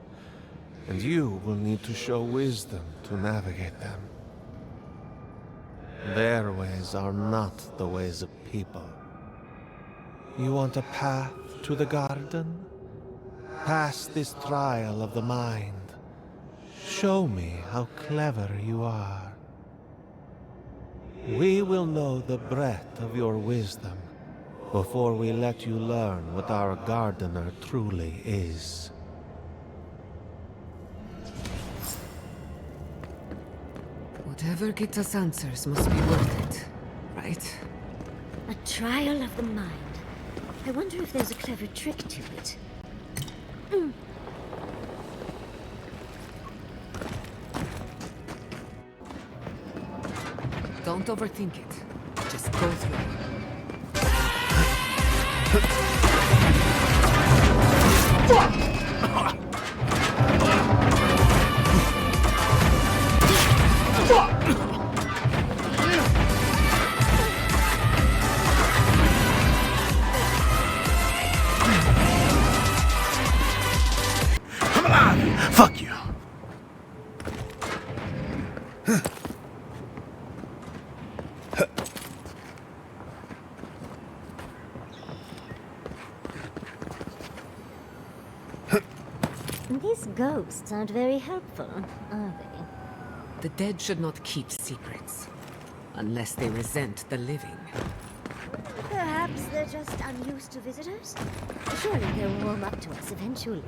S18: and you will need to show wisdom to navigate them. Their ways are not the ways of people. You want a path to the garden? Pass this trial of the mind. Show me how clever you are. We will know the breadth of your wisdom before we let you learn what our gardener truly is.
S16: Whatever gets us answers must be worth it, right?
S7: A trial of the mind. I wonder if there's a clever trick to it.
S16: Don't overthink it. Just go through it.
S1: Fuck you.
S7: Guess ghosts aren't very helpful, are they?
S20: The dead should not keep secrets. Unless they resent the living.
S7: Perhaps they're just unused to visitors? Surely they'll warm up to us eventually.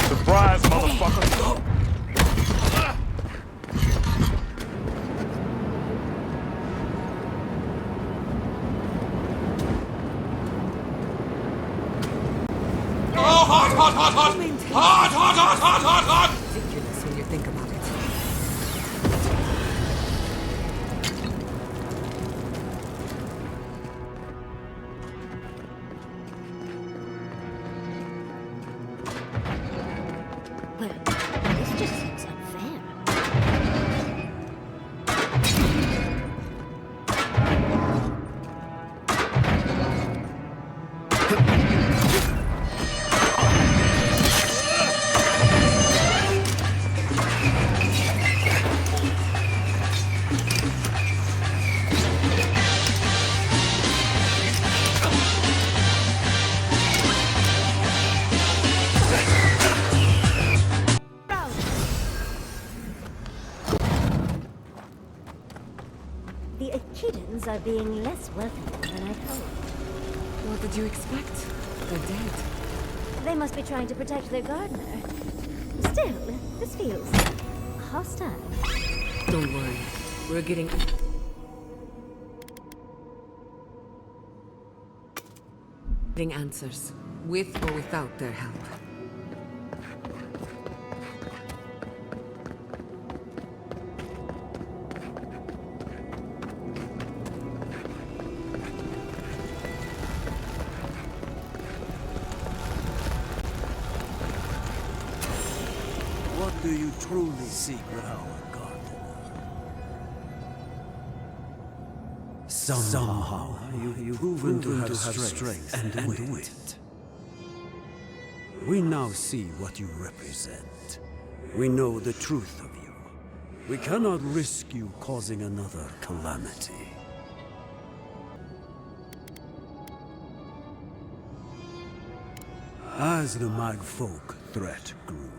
S14: Surprise, motherfucker! Oh, hot, hot, hot, hot! Hot, hot, hot, hot, hot, hot!
S20: Ridiculous when you think about it.
S7: Well, this just seems unfair. The Echidans are being less welcoming than I'd hoped.
S20: What did you expect? They're dead.
S7: They must be trying to protect their gardener. Still, this feels hostile.
S20: Don't worry. We're getting answers, with or without their help.
S1: What do you truly seek with our gardener? Somehow you've proven to have strength and wit. We now see what you represent. We know the truth of you. We cannot risk you causing another calamity. As the Magfolk threat grew,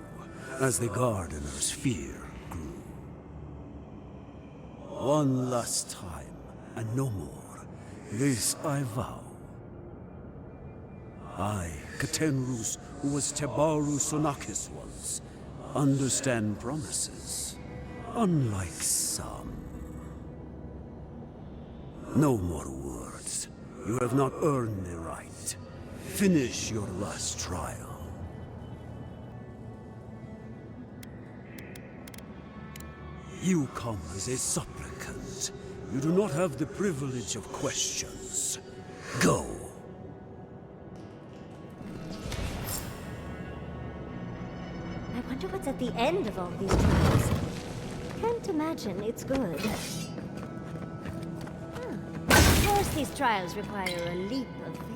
S1: as the Gardener's fear grew, one last time, and no more, this I vow. I, Katenrus, who was Tebaru Sonakis was, understand promises, unlike some. No more words. You have not earned the right. Finish your last trial. You come as a supplicant. You do not have the privilege of questions. Go.
S7: I wonder what's at the end of all these trials. Can't imagine it's good. Of course these trials require a leap of faith.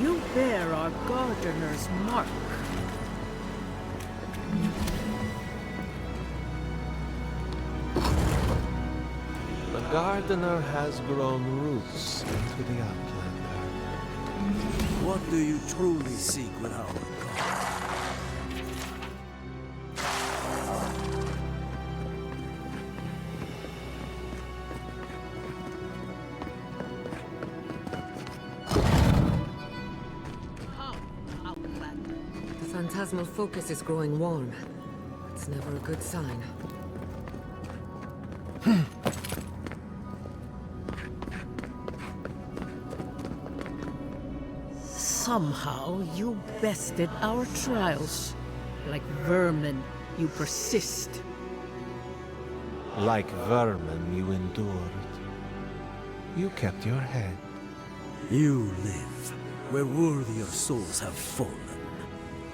S19: You bear our gardener's mark.
S18: gardener has grown roots into the Outlander.
S21: What do you truly seek with our god?
S20: The phantasmal focus is growing warm. It's never a good sign.
S19: Somehow you bested our trials. Like vermin, you persist.
S18: Like vermin, you endured. You kept your head.
S21: You live where worthier souls have fallen.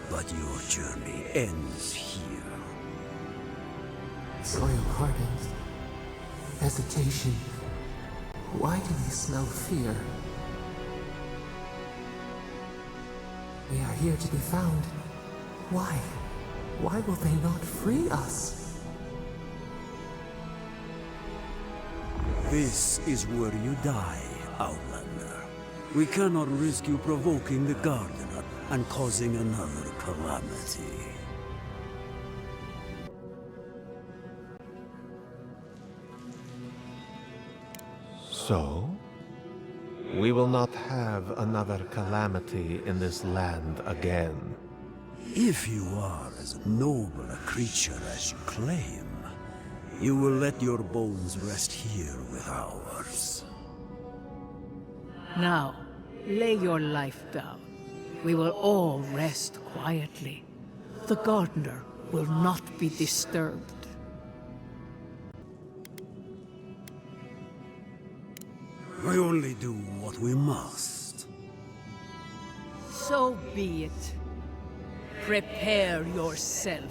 S21: But your journey ends here.
S11: Soil hardens. Hesitation. Why do we smell fear? We are here to be found. Why? Why will they not free us?
S21: This is where you die, Outlander. We cannot risk you provoking the Gardener and causing another calamity.
S18: So? We will not have another calamity in this land again.
S21: If you are as noble a creature as you claim, you will let your bones rest here with ours.
S19: Now, lay your life down. We will all rest quietly. The gardener will not be disturbed.
S21: We only do what we must.
S19: So be it. Prepare yourself.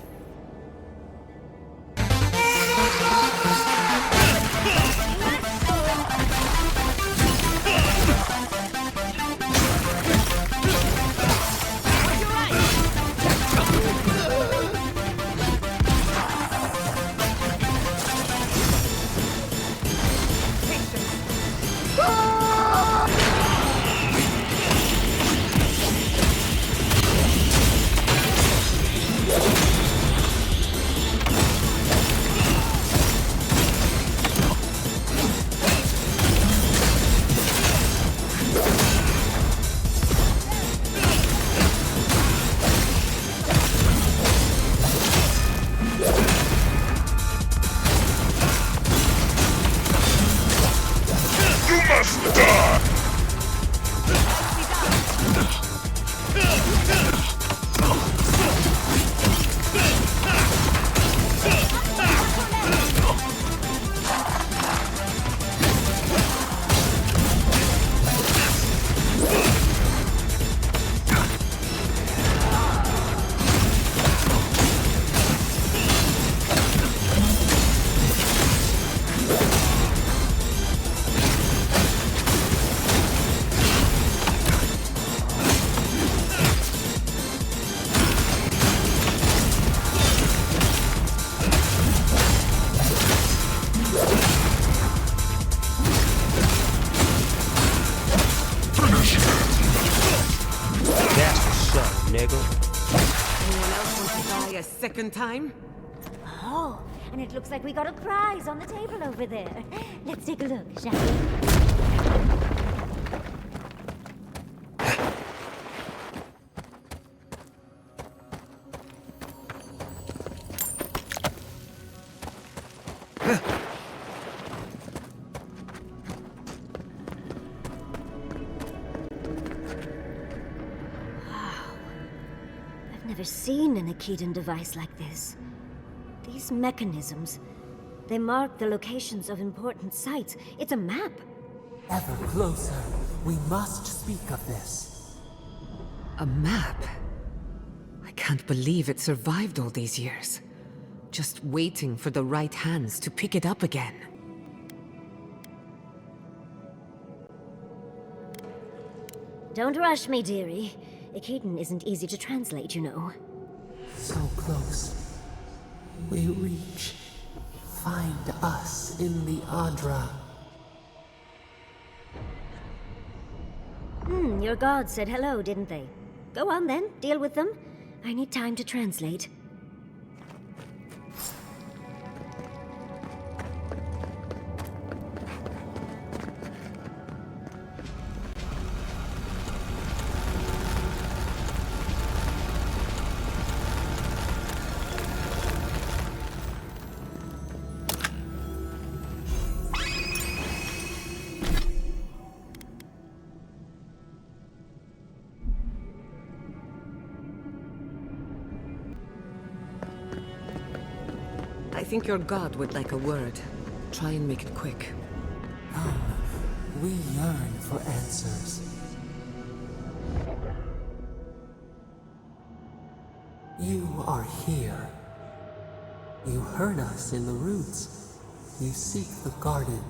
S20: Second time?
S7: Oh, and it looks like we got a prize on the table over there. Let's take a look, shall we? Never seen an Akedan device like this. These mechanisms, they mark the locations of important sites. It's a map.
S11: Ever closer. We must speak of this.
S20: A map? I can't believe it survived all these years. Just waiting for the right hands to pick it up again.
S7: Don't rush me, dearie. Akedan isn't easy to translate, you know.
S11: So close. We reach. Find us in the Adra.
S7: Your gods said hello, didn't they? Go on then, deal with them. I need time to translate.
S20: I think your god would like a word. Try and make it quick.
S11: Come, we yearn for answers. You are here. You heard us in the roots. You seek the garden.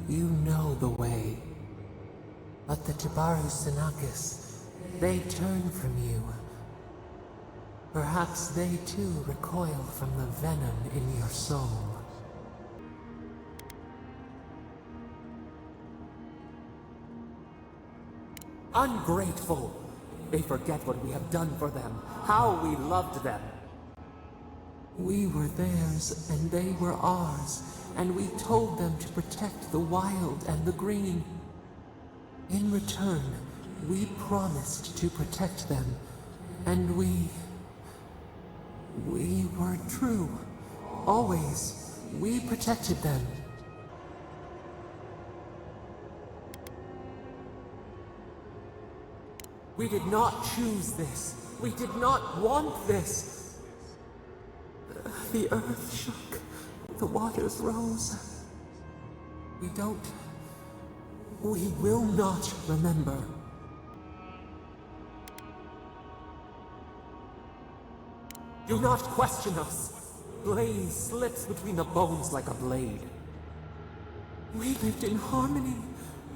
S11: You know the way. But the Tibaru-Senakis, they turn from you. Perhaps they too recoil from the venom in your soul. Ungrateful! They forget what we have done for them, how we loved them. We were theirs, and they were ours, and we told them to protect the wild and the green. In return, we promised to protect them, and we were true. Always. We protected them. We did not choose this. We did not want this. The earth shook. The waters rose. We will not remember. Do not question us. Blame slips between the bones like a blade. We lived in harmony.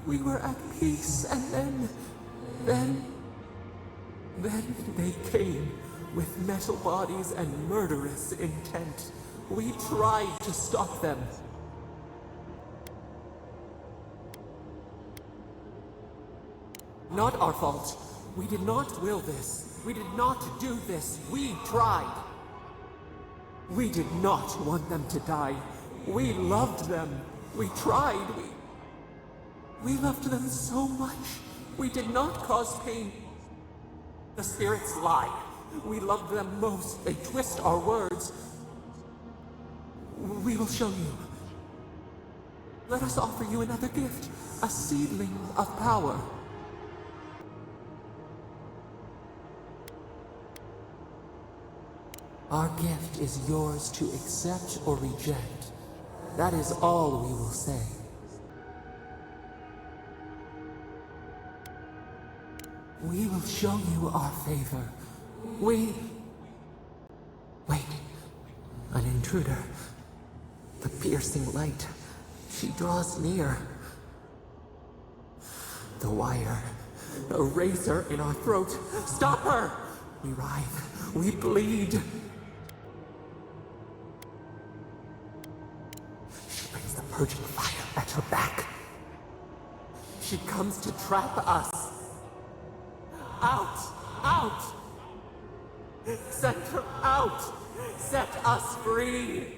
S11: We were at peace, and then they came with metal bodies and murderous intent. We tried to stop them. Not our fault. We did not will this. We did not do this. We tried. We did not want them to die. We loved them. We tried. We loved them so much. We did not cause pain. The spirits lie. We loved them most. They twist our words. We will show you. Let us offer you another gift. A seedling of power. Our gift is yours to accept or reject. That is all we will say. We will show you our favor. Wait. An intruder. The piercing light. She draws near. The wire. A razor in our throat. Stop her! We writhe. We bleed. She brings the purging fire at her back. She comes to trap us. Out! Out! Send her out! Set us free!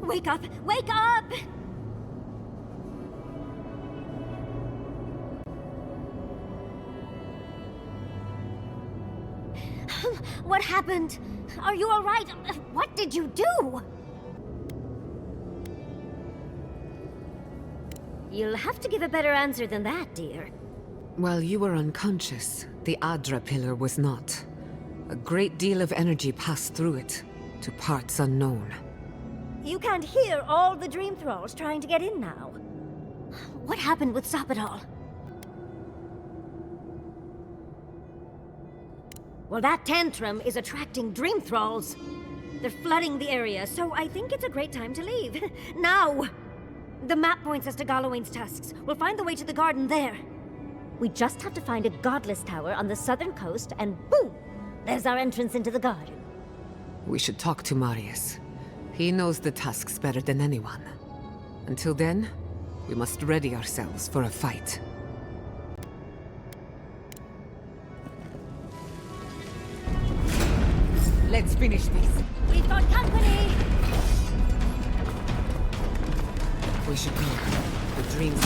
S7: Wake up! Wake up! What happened? Are you all right? What did you do? You'll have to give a better answer than that, dear.
S20: While you were unconscious, the Adra pillar was not. A great deal of energy passed through it, to parts unknown.
S7: You can't hear all the Dream Thralls trying to get in now. What happened with Sapidal? Well, that tantrum is attracting Dream Thralls. They're flooding the area, so I think it's a great time to leave. Now! The map points us to Galawain's tusks. We'll find the way to the garden there. We just have to find a godless tower on the southern coast, and boom! There's our entrance into the garden.
S20: We should talk to Marius. He knows the tusks better than anyone. Until then, we must ready ourselves for a fight.
S16: Let's finish this.
S7: We've got company!
S20: We should go. The dreams.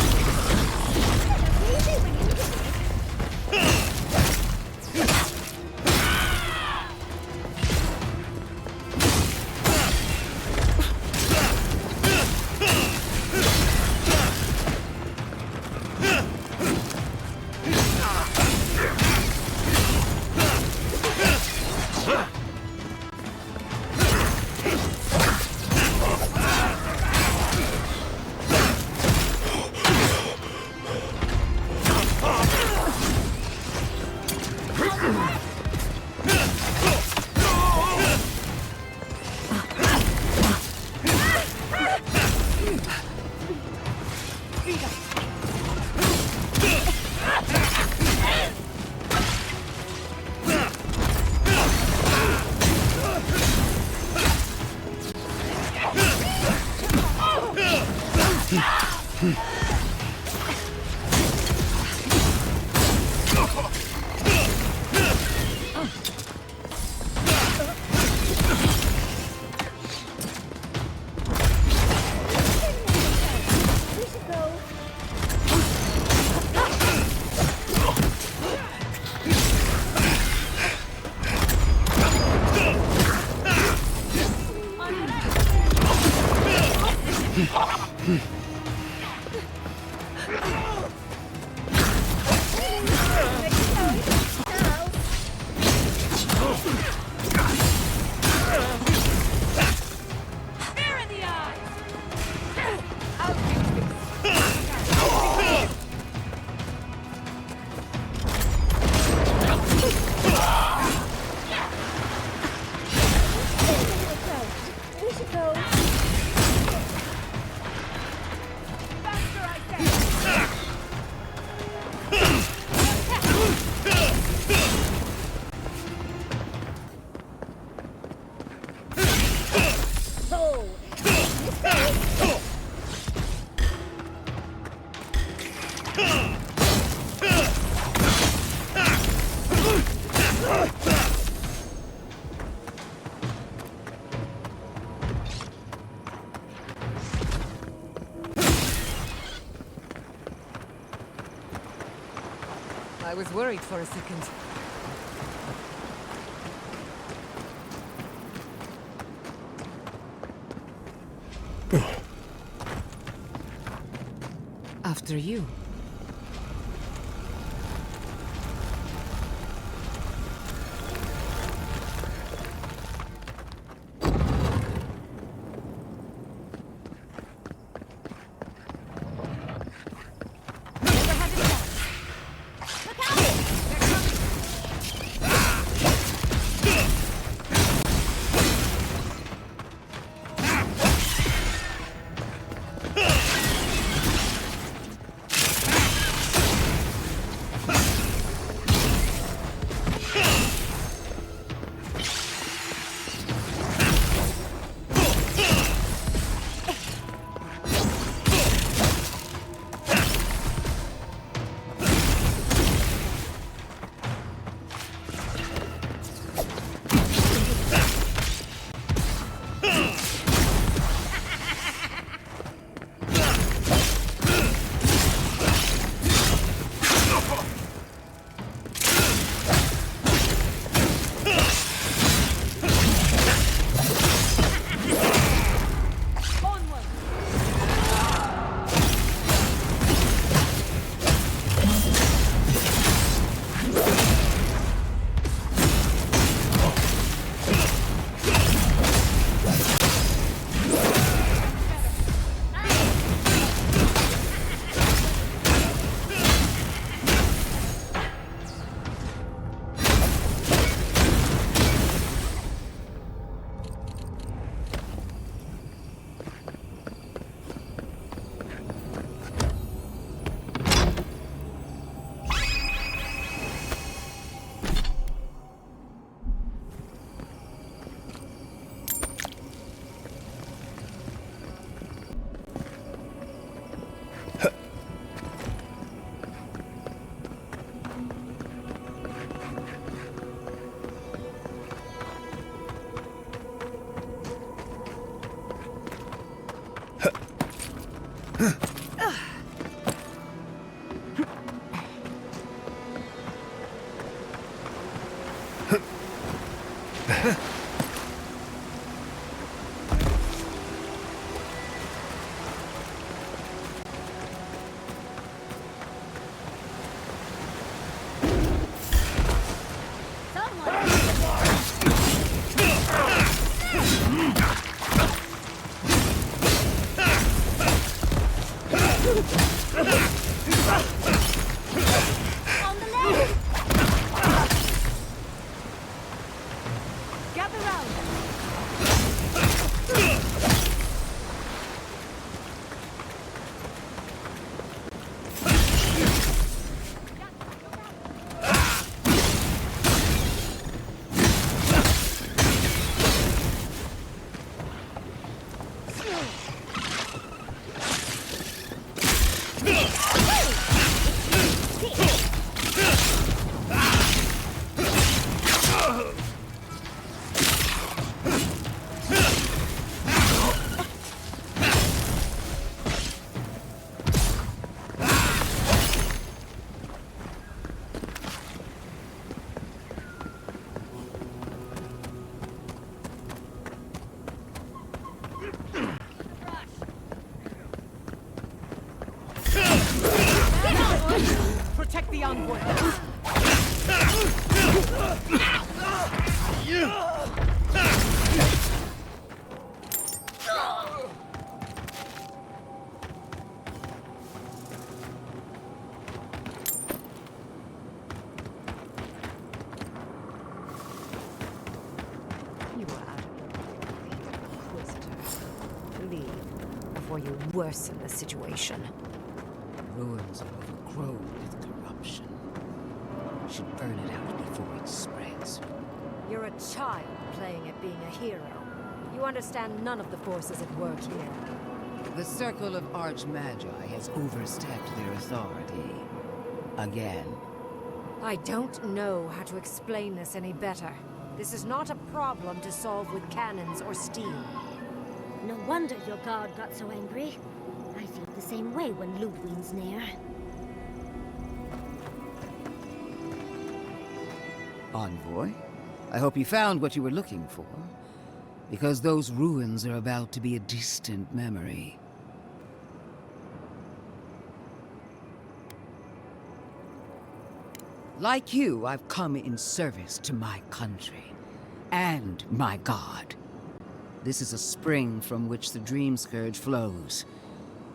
S20: I was worried for a second. After you.
S2: Protect the envoy.
S6: You are out of your Inquisitor. Leave before you worsen the situation.
S13: Ruins are overgrown with corruption. Should burn it out before it spreads.
S6: You're a child playing at being a hero. You understand none of the forces at work here.
S13: The Circle of Archmagi has overstepped their authority. Again.
S6: I don't know how to explain this any better. This is not a problem to solve with cannons or steam.
S7: No wonder your guard got so angry. I feel the same way when Ludwig's near.
S13: Envoy, I hope you found what you were looking for. Because those ruins are about to be a distant memory. Like you, I've come in service to my country. And my god. This is a spring from which the Dream Scourge flows,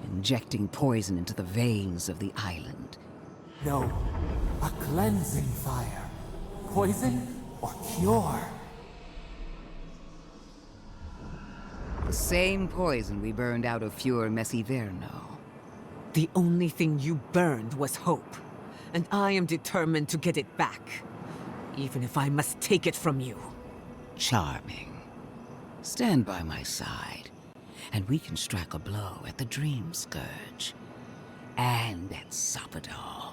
S13: injecting poison into the veins of the island.
S11: No, a cleansing fire. Poison or cure?
S13: The same poison we burned out of Fior Messiverno.
S20: The only thing you burned was hope, and I am determined to get it back, even if I must take it from you.
S13: Charming. Stand by my side, and we can strike a blow at the Dream Scourge. And at Sapadal.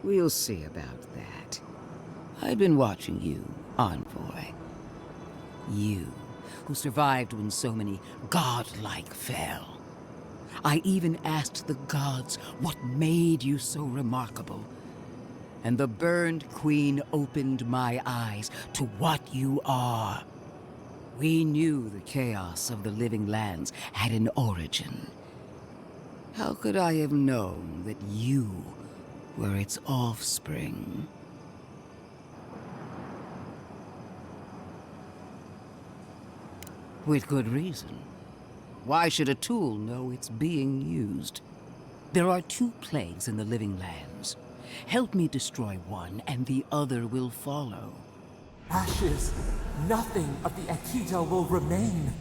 S13: We'll see about that. I've been watching you, Envoy. You, who survived when so many godlike fell. I even asked the gods what made you so remarkable. And the Burned Queen opened my eyes to what you are. We knew the chaos of the Living Lands had an origin. How could I have known that you were its offspring? With good reason. Why should a tool know it's being used? There are two plagues in the Living Lands. Help me destroy one, and the other will follow.
S11: Ashes. Nothing of the Akita will remain.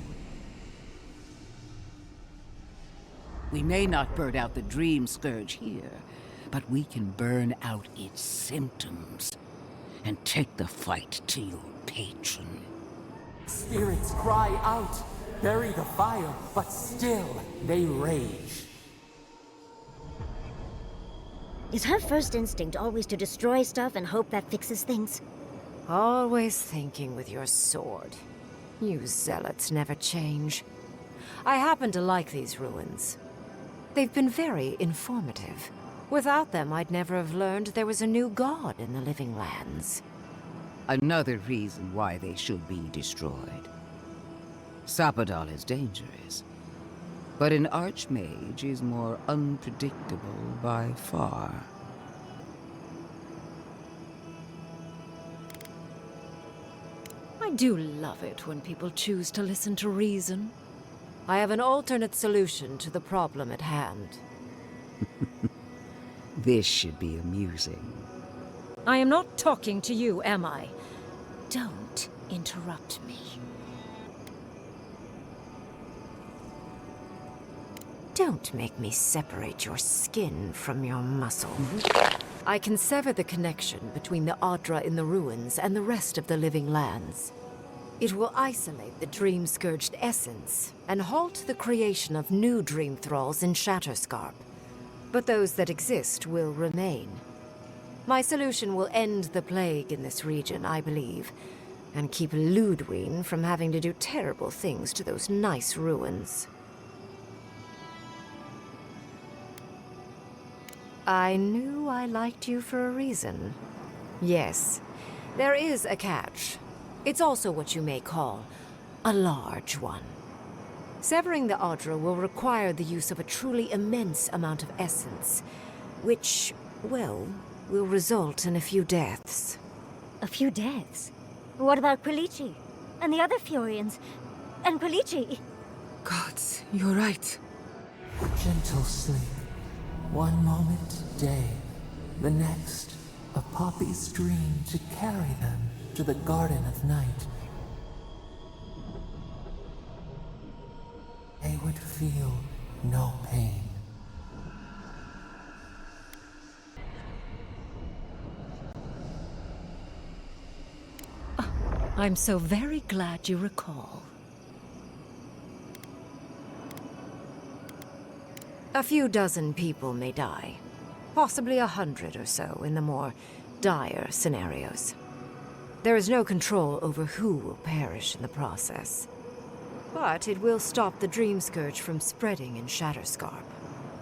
S13: We may not burn out the Dream Scourge here, but we can burn out its symptoms and take the fight to your patron.
S11: Spirits cry out, bury the fire, but still they rage.
S7: Is her first instinct always to destroy stuff and hope that fixes things?
S6: Always thinking with your sword. You zealots never change. I happen to like these ruins. They've been very informative. Without them, I'd never have learned there was a new god in the Living Lands.
S13: Another reason why they should be destroyed. Sapadal is dangerous, but an archmage is more unpredictable by far.
S6: I do love it when people choose to listen to reason. I have an alternate solution to the problem at hand.
S13: This should be amusing.
S2: I am not talking to you, am I? Don't interrupt me.
S6: Don't make me separate your skin from your muscle. I can sever the connection between the Adra in the ruins and the rest of the Living Lands. It will isolate the dream-scourged essence and halt the creation of new dream thralls in Shatterscarp. But those that exist will remain. My solution will end the plague in this region, I believe, and keep Ludwig from having to do terrible things to those nice ruins. I knew I liked you for a reason. Yes, there is a catch. It's also what you may call a large one. Severing the Adra will require the use of a truly immense amount of essence, which, well, will result in a few deaths.
S7: A few deaths? What about Quilichi? And the other Furians? And Quilichi?
S20: Gods, you're right.
S11: Gentle sleep. One moment, day. The next, a poppy's dream to carry them to the Garden of Night. They would feel no pain.
S2: I'm so very glad you recall.
S6: A few dozen people may die. Possibly 100 or so in the more dire scenarios. There is no control over who will perish in the process. But it will stop the Dream Scourge from spreading in Shatterscarp.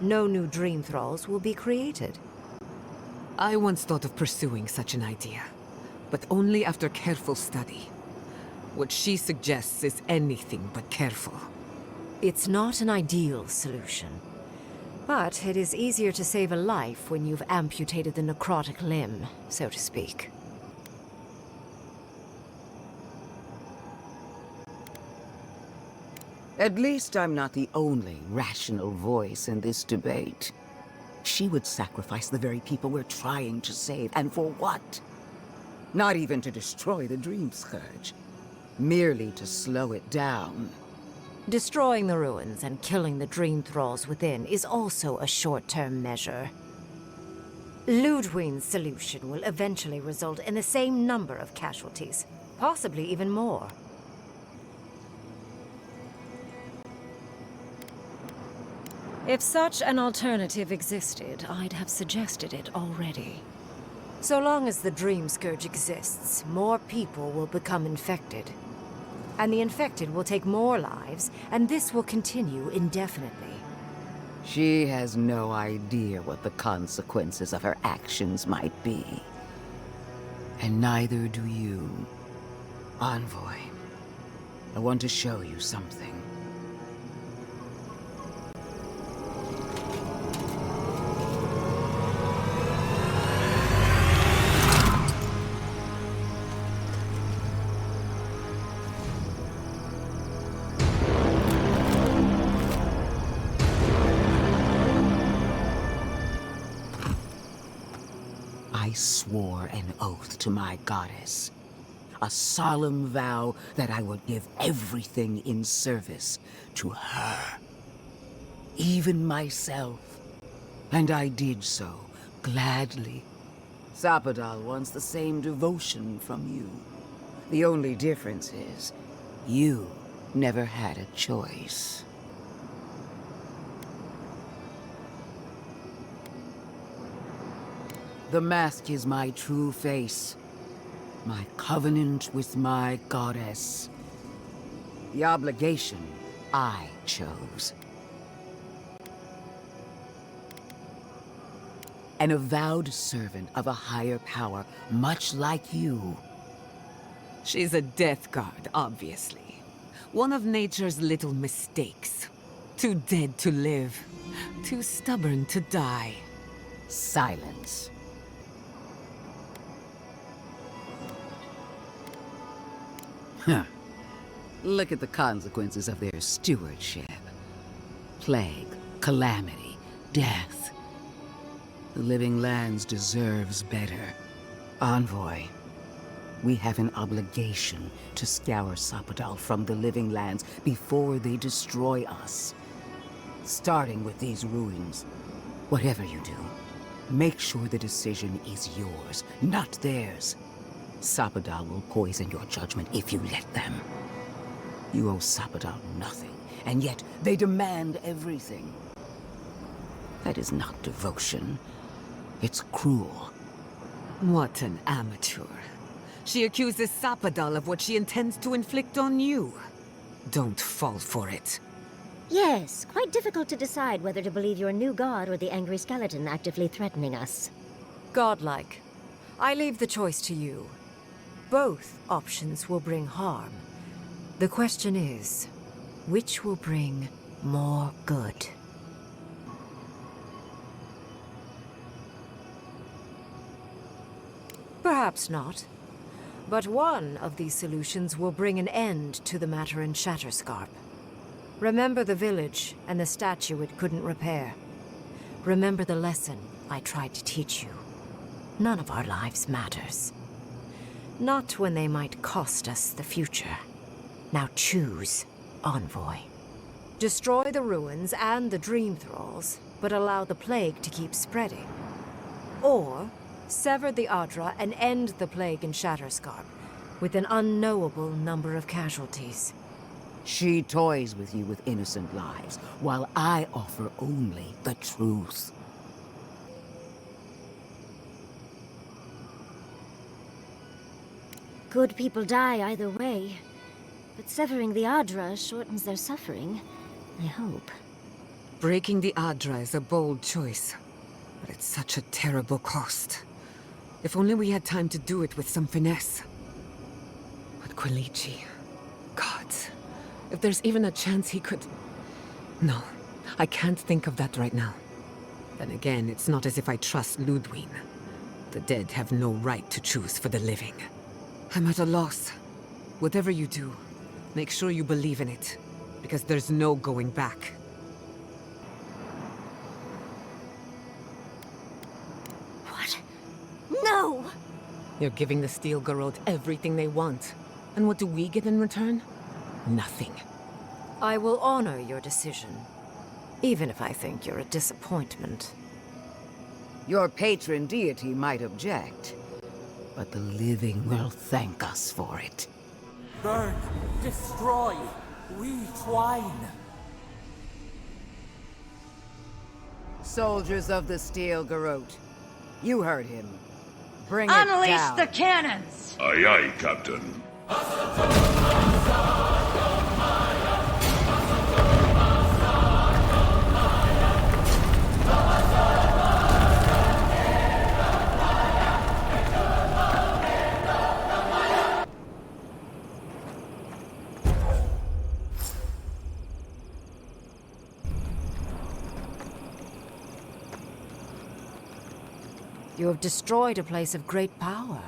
S6: No new Dream Thralls will be created.
S20: I once thought of pursuing such an idea, but only after careful study. What she suggests is anything but careful.
S6: It's not an ideal solution. But it is easier to save a life when you've amputated the necrotic limb, so to speak.
S13: At least I'm not the only rational voice in this debate. She would sacrifice the very people we're trying to save, and for what? Not even to destroy the Dream Scourge. Merely to slow it down.
S6: Destroying the ruins and killing the Dream Thralls within is also a short-term measure. Ludwig's solution will eventually result in the same number of casualties, possibly even more.
S2: If such an alternative existed, I'd have suggested it already.
S6: So long as the Dream Scourge exists, more people will become infected. And the infected will take more lives, and this will continue indefinitely.
S13: She has no idea what the consequences of her actions might be. And neither do you. Envoy, I want to show you something. I swore an oath to my goddess. A solemn vow that I would give everything in service to her. Even myself. And I did so, gladly. Sapadal wants the same devotion from you. The only difference is, you never had a choice. The mask is my true face. My covenant with my goddess. The obligation I chose. An avowed servant of a higher power, much like you.
S20: She's a death guard, obviously. One of nature's little mistakes. Too dead to live. Too stubborn to die.
S13: Silence. Huh. Look at the consequences of their stewardship. Plague, calamity, death. The Living Lands deserves better. Envoy, we have an obligation to scour Sappadal from the Living Lands before they destroy us. Starting with these ruins. Whatever you do, make sure the decision is yours, not theirs. Sappadal will poison your judgment if you let them. You owe Sappadal nothing, and yet they demand everything. That is not devotion. It's cruel.
S20: What an amateur. She accuses Sappadal of what she intends to inflict on you. Don't fall for it.
S7: Yes, quite difficult to decide whether to believe your new god or the angry skeleton actively threatening us.
S2: Godlike. I leave the choice to you. Both options will bring harm. The question is, which will bring more good? Perhaps not. But one of these solutions will bring an end to the matter in Shatterscarp. Remember the village and the statue it couldn't repair. Remember the lesson I tried to teach you. None of our lives matters. Not when they might cost us the future. Now choose, Envoy. Destroy the ruins and the Dream Thralls, but allow the plague to keep spreading. Or sever the Adra and end the plague in Shatterscarp, with an unknowable number of casualties.
S13: She toys with you with innocent lives, while I offer only the truth.
S7: Good people die either way, but severing the Adra shortens their suffering, I hope.
S20: Breaking the Adra is a bold choice, but it's such a terrible cost. If only we had time to do it with some finesse. But Quilici... gods... if there's even a chance he could... No, I can't think of that right now. Then again, it's not as if I trust Ludwig. The dead have no right to choose for the living. I'm at a loss. Whatever you do, make sure you believe in it, because there's no going back.
S7: What? No!
S20: You're giving the Steel Garrote everything they want. And what do we get in return? Nothing.
S2: I will honor your decision, even if I think you're a disappointment.
S13: Your patron deity might object, but the living will thank us for it.
S11: Burn, destroy, retwine.
S13: Soldiers of the Steel Garrote, you heard him. Bring it
S5: Unleash
S13: down.
S5: the cannons!
S22: Aye, aye, Captain.
S2: You have destroyed a place of great power.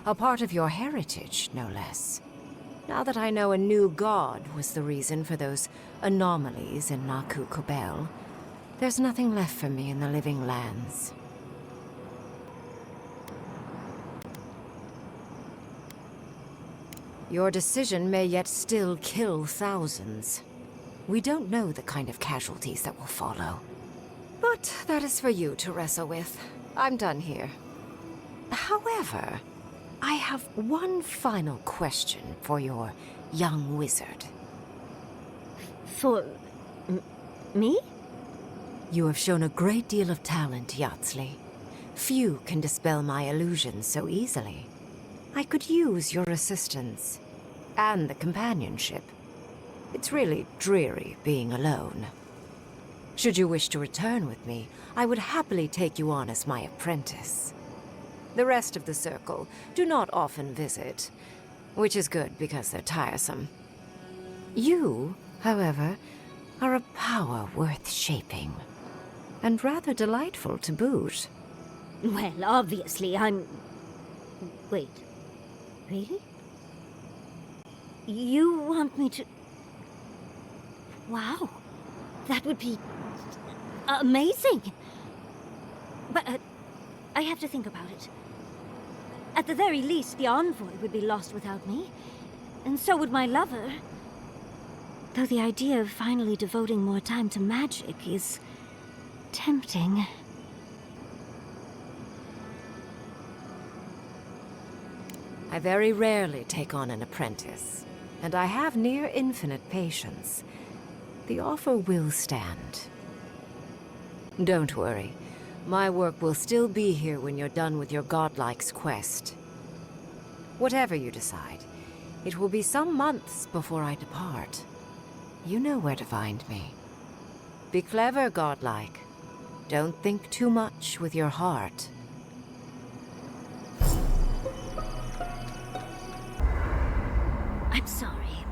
S2: A part of your heritage, no less. Now that I know a new god was the reason for those anomalies in Naku Kobel, there's nothing left for me in the Living Lands. Your decision may yet still kill thousands. We don't know the kind of casualties that will follow. But that is for you to wrestle with. I'm done here. However, I have one final question for your young wizard.
S7: For... me?
S2: You have shown a great deal of talent, Yatsley. Few can dispel my illusions so easily. I could use your assistance, and the companionship. It's really dreary being alone. Should you wish to return with me, I would happily take you on as my apprentice. The rest of the circle do not often visit, which is good because they're tiresome. You, however, are a power worth shaping, and rather delightful to boot.
S7: Well, obviously, I'm... Wait. Really? You want me to... Wow. That would be... amazing! But, I have to think about it. At the very least, the envoy would be lost without me. And so would my lover. Though the idea of finally devoting more time to magic is... tempting.
S2: I very rarely take on an apprentice, and I have near infinite patience. The offer will stand. Don't worry. My work will still be here when you're done with your godlike's quest. Whatever you decide, it will be some months before I depart. You know where to find me. Be clever, godlike. Don't think too much with your heart.
S7: I'm sorry,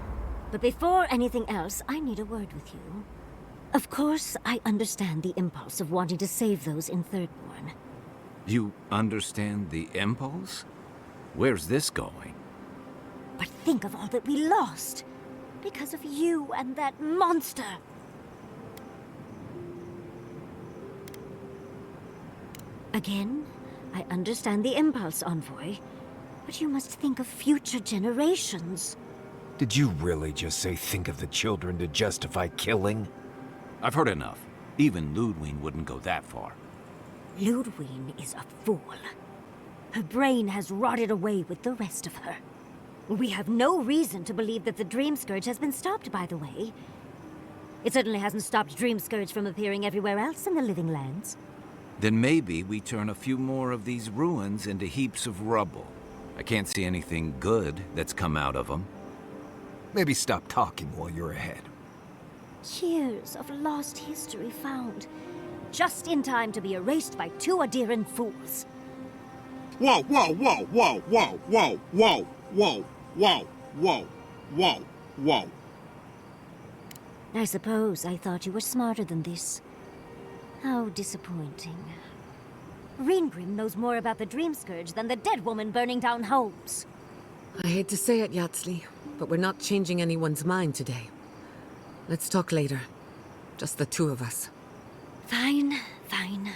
S7: but before anything else, I need a word with you. Of course, I understand the impulse of wanting to save those in Thirdborn.
S3: You understand the impulse? Where's this going?
S7: But think of all that we lost, because of you and that monster! Again, I understand the impulse, Envoy, but you must think of future generations.
S3: Did you really just say think of the children to justify killing? I've heard enough. Even Ludwig wouldn't go that far.
S7: Ludwig is a fool. Her brain has rotted away with the rest of her. We have no reason to believe that the Dream Scourge has been stopped, by the way. It certainly hasn't stopped Dream Scourge from appearing everywhere else in the Living Lands.
S3: Then maybe we turn a few more of these ruins into heaps of rubble. I can't see anything good that's come out of them. Maybe stop talking while you're ahead.
S7: Years of lost history found, just in time to be erased by two Adiran fools.
S8: Whoa, whoa, whoa, whoa, whoa, whoa, whoa, whoa, whoa, whoa, whoa, whoa.
S7: I suppose I thought you were smarter than this. How disappointing. Reengrim knows more about the Dream Scourge than the dead woman burning down homes.
S20: I hate to say it, Yatsli, but we're not changing anyone's mind today. Let's talk later. Just the two of us.
S7: Fine, fine.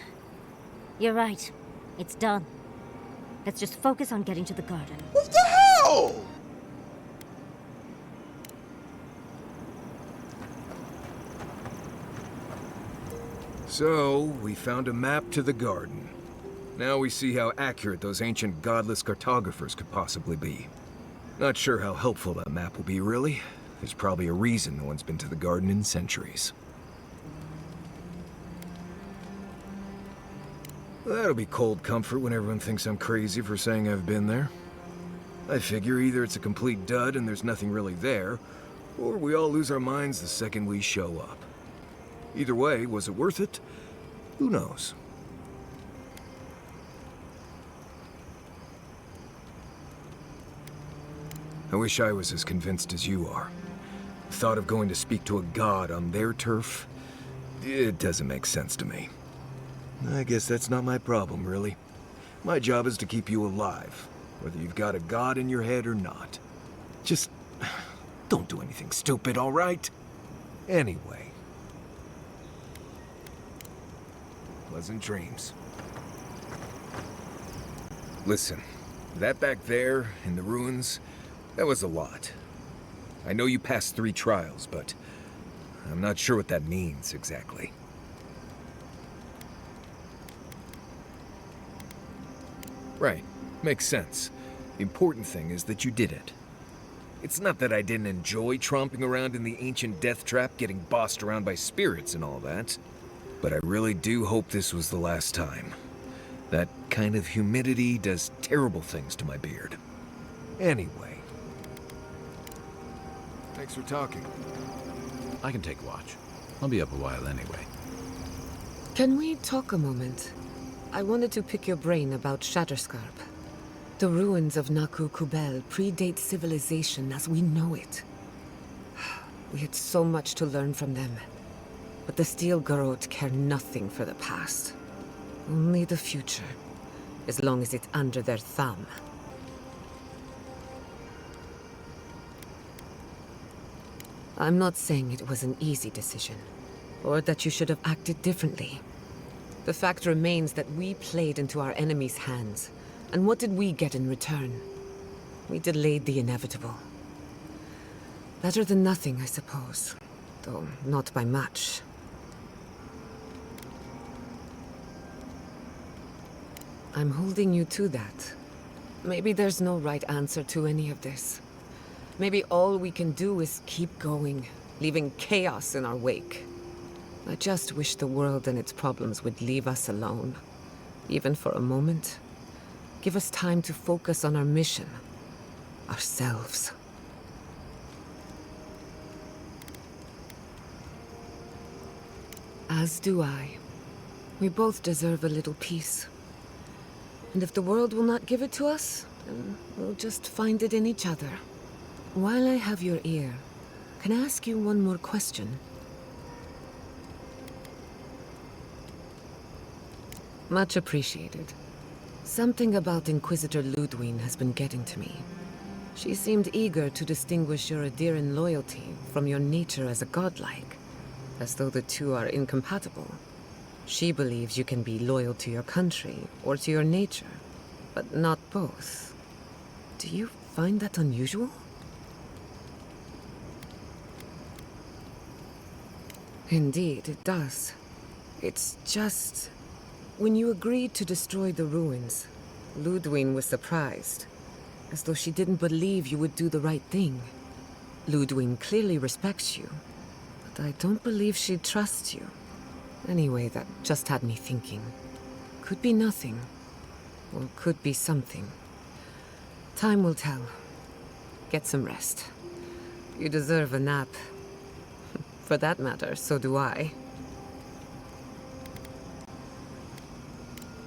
S7: You're right. It's done. Let's just focus on getting to the garden.
S8: What the hell?
S15: So, we found a map to the garden. Now we see how accurate those ancient godless cartographers could possibly be. Not sure how helpful that map will be, really. There's probably a reason no one's been to the garden in centuries. That'll be cold comfort when everyone thinks I'm crazy for saying I've been there. I figure either it's a complete dud and there's nothing really there, or we all lose our minds the second we show up. Either way, was it worth it? Who knows? I wish I was as convinced as you are. The thought of going to speak to a god on their turf? It doesn't make sense to me. I guess that's not my problem, really. My job is to keep you alive, whether you've got a god in your head or not. Just don't do anything stupid, all right? Anyway. Pleasant dreams. Listen, that back there, in the ruins, that was a lot. I know you passed 3 trials, but I'm not sure what that means exactly. Right, makes sense. The important thing is that you did it. It's not that I didn't enjoy tromping around in the ancient death trap, getting bossed around by spirits and all that, but I really do hope this was the last time. That kind of humidity does terrible things to my beard. Anyway. Thanks for talking.
S3: I can take watch. I'll be up a while anyway.
S20: Can we talk a moment? I wanted to pick your brain about Shatterscarp. The ruins of Naku Kubel predate civilization as we know it. We had so much to learn from them. But the Steel Garrote care nothing for the past. Only the future, as long as it's under their thumb. I'm not saying it was an easy decision, or that you should have acted differently. The fact remains that we played into our enemy's hands, and what did we get in return? We delayed the inevitable. Better than nothing, I suppose, though not by much. I'm holding you to that. Maybe there's no right answer to any of this. Maybe all we can do is keep going, leaving chaos in our wake. I just wish the world and its problems would leave us alone. Even for a moment. Give us time to focus on our mission. Ourselves. As do I. We both deserve a little peace. And if the world will not give it to us, then we'll just find it in each other. While I have your ear, can I ask you one more question? Much appreciated. Something about Inquisitor Ludwig has been getting to me. She seemed eager to distinguish your Adiran loyalty from your nature as a godlike, as though the two are incompatible. She believes you can be loyal to your country or to your nature, but not both. Do you find that unusual? Indeed, it does. It's just... When you agreed to destroy the ruins, Ludwig was surprised, as though she didn't believe you would do the right thing. Ludwig clearly respects you, but I don't believe she trusts you. Anyway, that just had me thinking. Could be nothing, or could be something. Time will tell. Get some rest. You deserve a nap. For that matter, so do I.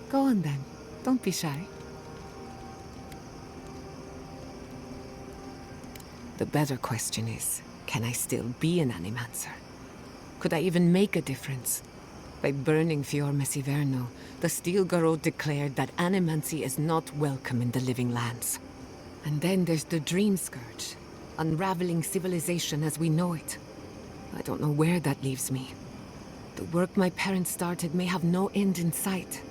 S20: Go on then. Don't be shy. The better question is, can I still be an Animancer? Could I even make a difference? By burning Fior Messiverno, the Steel Garrote declared that animancy is not welcome in the Living Lands. And then there's the Dream Scourge, unraveling civilization as we know it. I don't know where that leaves me. The work my parents started may have no end in sight.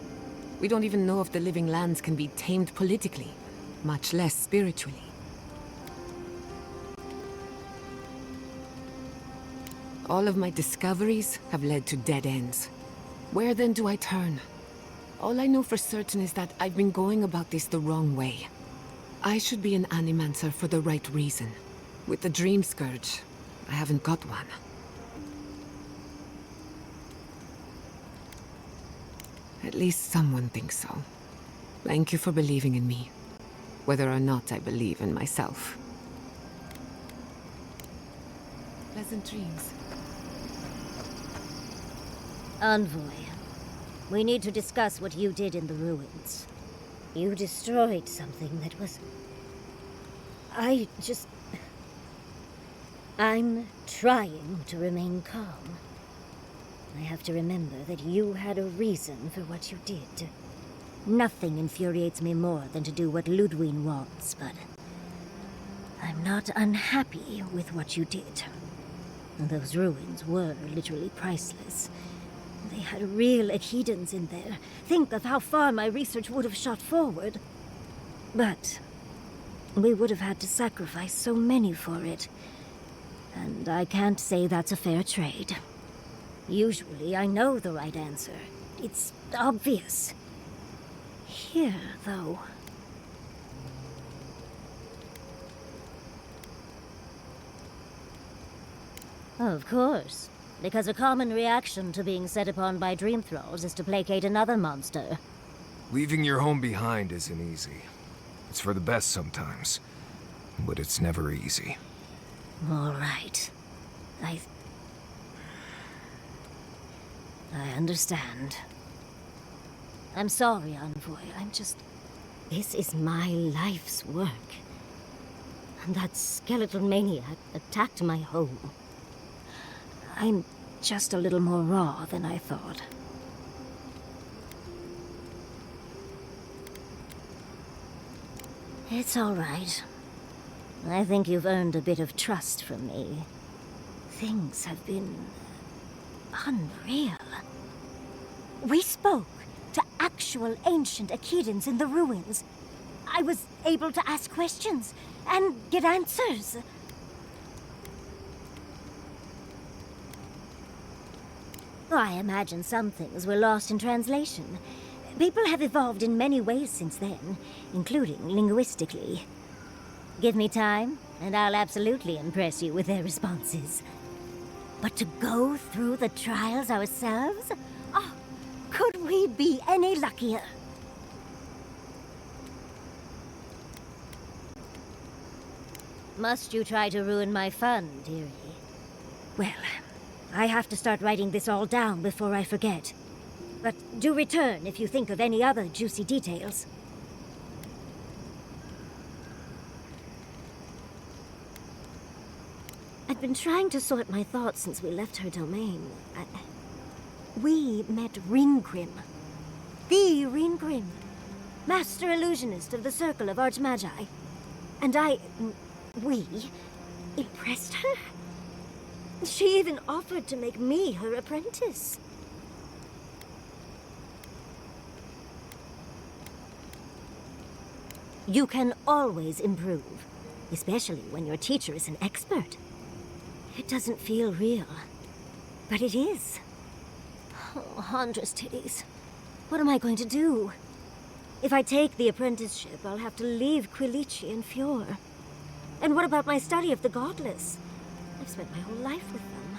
S20: We don't even know if the Living Lands can be tamed politically, much less spiritually. All of my discoveries have led to dead ends. Where then do I turn? All I know for certain is that I've been going about this the wrong way. I should be an Animancer for the right reason. With the Dream Scourge, I haven't got one. At least someone thinks so. Thank you for believing in me, whether or not I believe in myself. Pleasant dreams.
S7: Envoy, we need to discuss what you did in the ruins. You destroyed something that was... I'm trying to remain calm. I have to remember that you had a reason for what you did. Nothing infuriates me more than to do what Ludwig wants, but... I'm not unhappy with what you did. Those ruins were literally priceless. They had real Echidans in there. Think of how far my research would have shot forward. But we would have had to sacrifice so many for it. And I can't say that's a fair trade. Usually I know the right answer. It's obvious. Here, though... Of course. Because a common reaction to being set upon by dream thralls is to placate another monster.
S15: Leaving your home behind isn't easy. It's for the best sometimes, but it's never easy.
S7: All right. I understand. I'm sorry, Envoy. This is my life's work. And that skeletal maniac attacked my home. I'm just a little more raw than I thought. It's all right. I think you've earned a bit of trust from me. Things have been unreal. We spoke to actual ancient Akedans in the ruins. I was able to ask questions and get answers. I imagine some things were lost in translation. People have evolved in many ways since then, including linguistically. Give me time, and I'll absolutely impress you with their responses. But to go through the trials ourselves? Oh, could we be any luckier? Must you try to ruin my fun, dearie? Well, I have to start writing this all down before I forget. But do return if you think of any other juicy details. I've been trying to sort my thoughts since we left her domain. We met Ringrim. The Ringrim. Master Illusionist of the Circle of Archmagi. And we impressed her. She even offered to make me her apprentice. You can always improve, especially when your teacher is an expert. It doesn't feel real, but it is. Oh, Huntress titties. What am I going to do? If I take the apprenticeship, I'll have to leave Quilici and Fjord. And what about my study of the Godless? I've spent my whole life with them.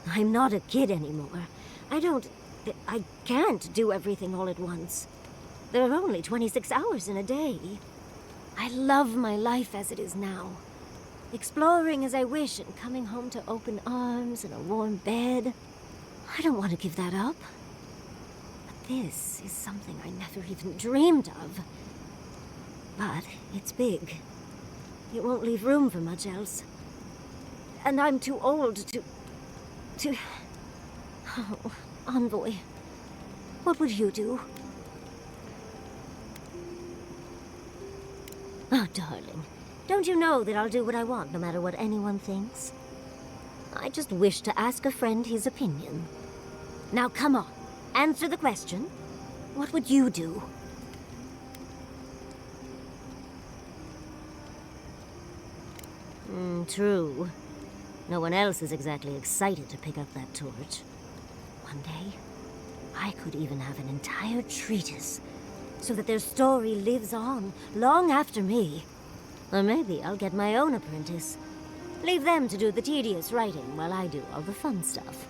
S7: I'm not a kid anymore. I can't do everything all at once. There are only 26 hours in a day. I love my life as it is now. Exploring as I wish and coming home to open arms and a warm bed. I don't want to give that up. But this is something I never even dreamed of. But it's big. It won't leave room for much else. And I'm too old to... Oh, Envoy. What would you do? Oh, darling. Don't you know that I'll do what I want, no matter what anyone thinks? I just wish to ask a friend his opinion. Now, come on. Answer the question. What would you do? True. No one else is exactly excited to pick up that torch. One day, I could even have an entire treatise, so that their story lives on, long after me. Or maybe I'll get my own apprentice. Leave them to do the tedious writing while I do all the fun stuff.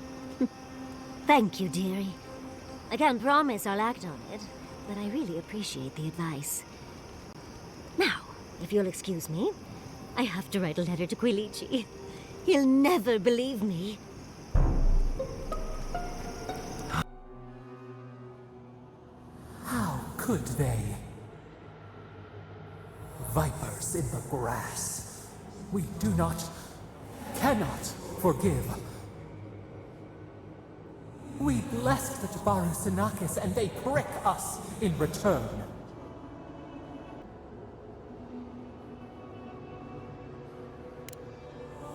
S7: Thank you, dearie. I can't promise I'll act on it, but I really appreciate the advice. Now, if you'll excuse me, I have to write a letter to Quilici. He'll never believe me.
S11: How could they? Vipers in the grass. We cannot forgive. We blessed the Aurochs and they prick us in return.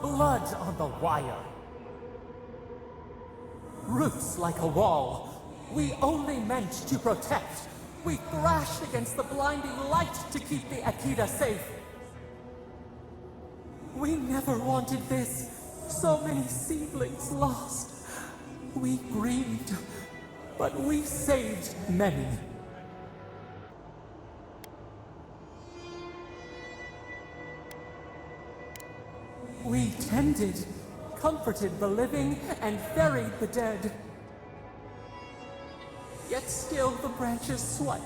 S11: Blood on the wire. Roots like a wall. We only meant to protect. We thrashed against the blinding light to keep the Akita safe. We never wanted this. So many seedlings lost. We grieved, but we saved many. We tended, comforted the living, and buried the dead. Yet still the branches swipe,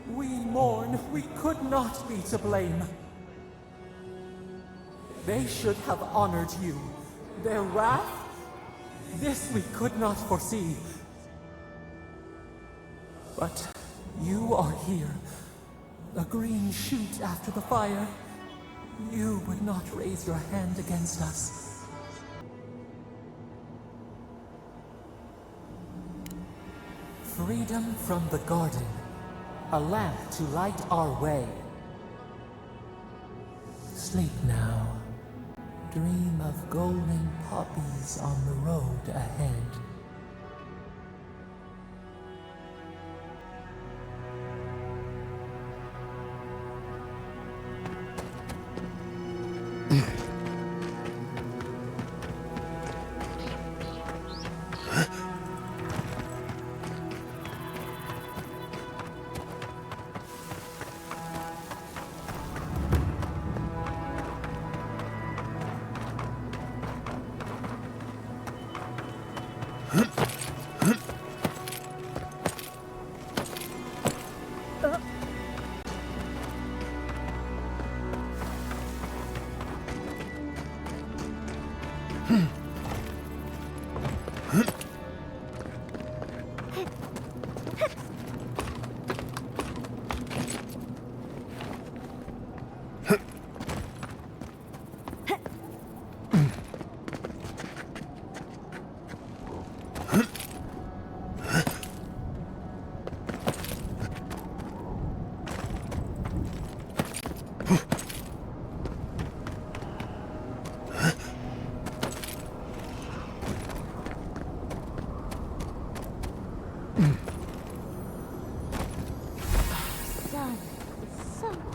S11: We mourn. We could not be to blame. They should have honored you. Their wrath? This we could not foresee. But you are here. A green shoot after the fire. You would not raise your hand against us. Freedom from the garden. A lamp to light our way. Sleep now. Dream of golden poppies on the road ahead.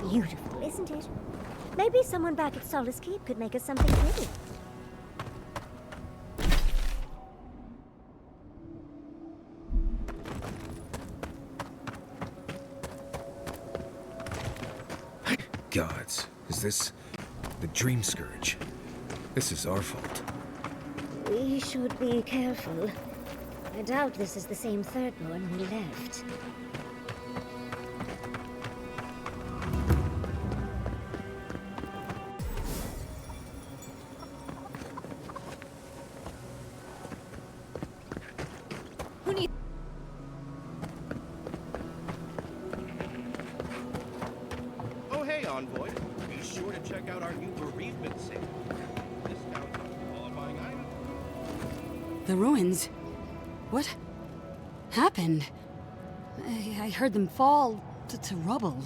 S7: Beautiful, isn't it? Maybe someone back at Solace Keep could make us something pretty.
S15: Gods, is this the Dream Scourge? This is our fault.
S7: We should be careful. I doubt this is the same Thirdborn we left.
S5: Oh, hey, Envoy. Be sure to check out our new bereavement sale. Discounts on qualifying items.
S22: The ruins. What happened? I heard them fall to rubble.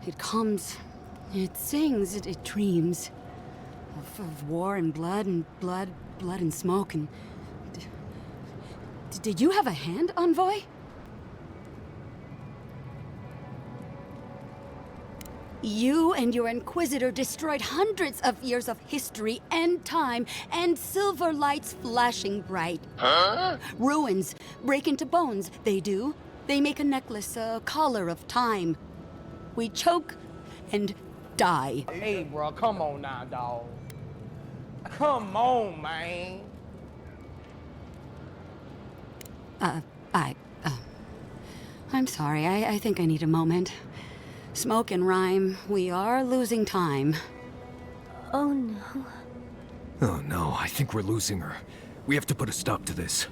S22: It comes, it sings, it dreams of war and blood and smoke and... Did you have a hand, Envoy? You and your Inquisitor destroyed hundreds of years of history and time and silver lights flashing bright.
S12: Huh?
S22: Ruins break into bones, they do. They make a necklace, a collar of time. We choke and die.
S23: Hey, bro, come on now, dawg. Come on, man.
S22: I'm sorry, I think I need a moment. Smoke and rhyme, we are losing time.
S7: Oh no.
S15: Oh no, I think we're losing her. We have to put a stop to this.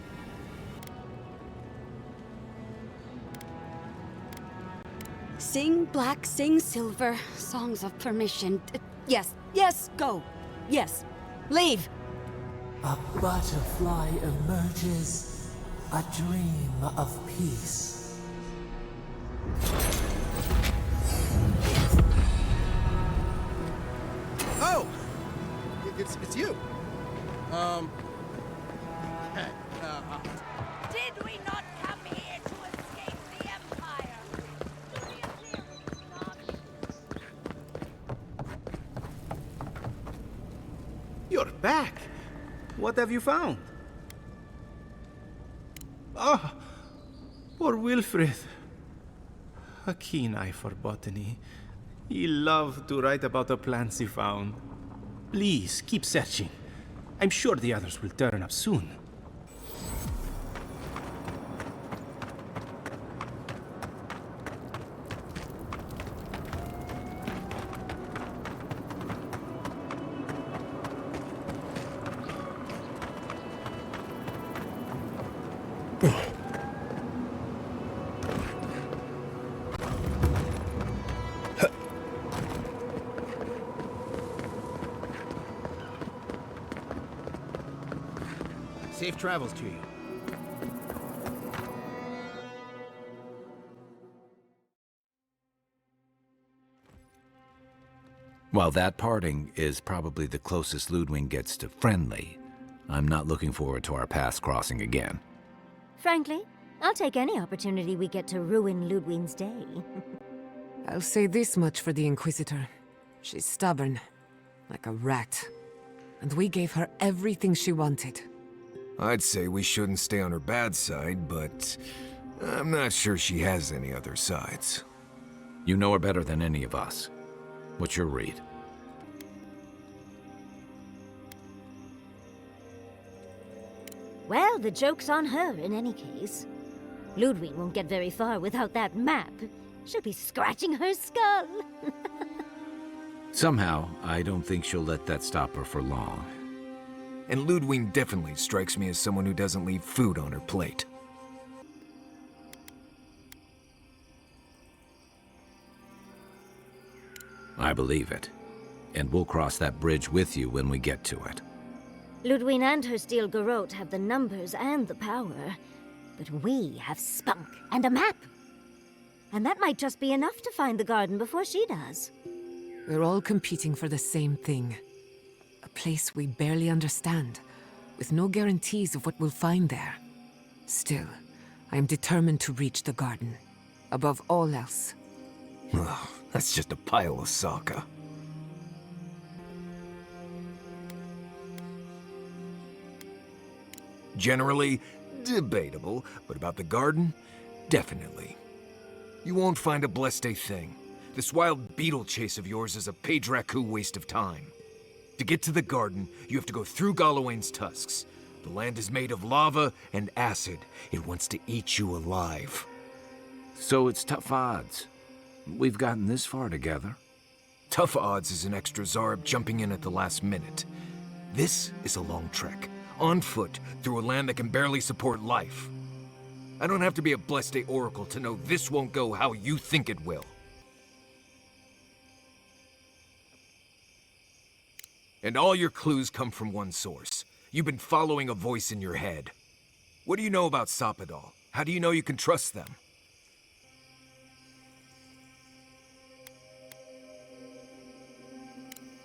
S22: Sing black, sing silver, songs of permission. Yes, yes, go. Yes, leave.
S11: A butterfly emerges, a dream of peace.
S8: Oh! It's you.
S24: Did we not come here to escape the Empire?
S8: You're back. What have you found? Ah, poor Wilfred. A keen eye for botany. He loved to write about the plants he found. Please, keep searching. I'm sure the others will turn up soon.
S5: Safe travels to you.
S3: While that parting is probably the closest Ludwig gets to friendly, I'm not looking forward to our paths crossing again.
S7: Frankly, I'll take any opportunity we get to ruin Ludwig's day.
S20: I'll say this much for the Inquisitor. She's stubborn, like a rat. And we gave her everything she wanted.
S15: I'd say we shouldn't stay on her bad side, but I'm not sure she has any other sides.
S3: You know her better than any of us. What's your read?
S7: Well, the joke's on her in any case. Ludwig won't get very far without that map. She'll be scratching her skull.
S3: Somehow, I don't think she'll let that stop her for long.
S15: And Ludwig definitely strikes me as someone who doesn't leave food on her plate.
S3: I believe it. And we'll cross that bridge with you when we get to it.
S7: Ludwig and her steel garrote have the numbers and the power. But we have spunk and a map. And that might just be enough to find the garden before she does.
S20: We're all competing for the same thing. A place we barely understand, with no guarantees of what we'll find there. Still, I am determined to reach the garden, above all else.
S15: Ugh, that's just a pile of Sokka. Generally, debatable, but about the garden, definitely. You won't find a Bleste thing. This wild beetle chase of yours is a Peidraku waste of time. To get to the garden, you have to go through Galawain's tusks. The land is made of lava and acid. It wants to eat you alive.
S3: So it's tough odds. We've gotten this far together.
S15: Tough odds is an extra Zarb jumping in at the last minute. This is a long trek, on foot, through a land that can barely support life. I don't have to be a Bleste oracle to know this won't go how you think it will. And all your clues come from one source. You've been following a voice in your head. What do you know about Soppadal? How do you know you can trust them?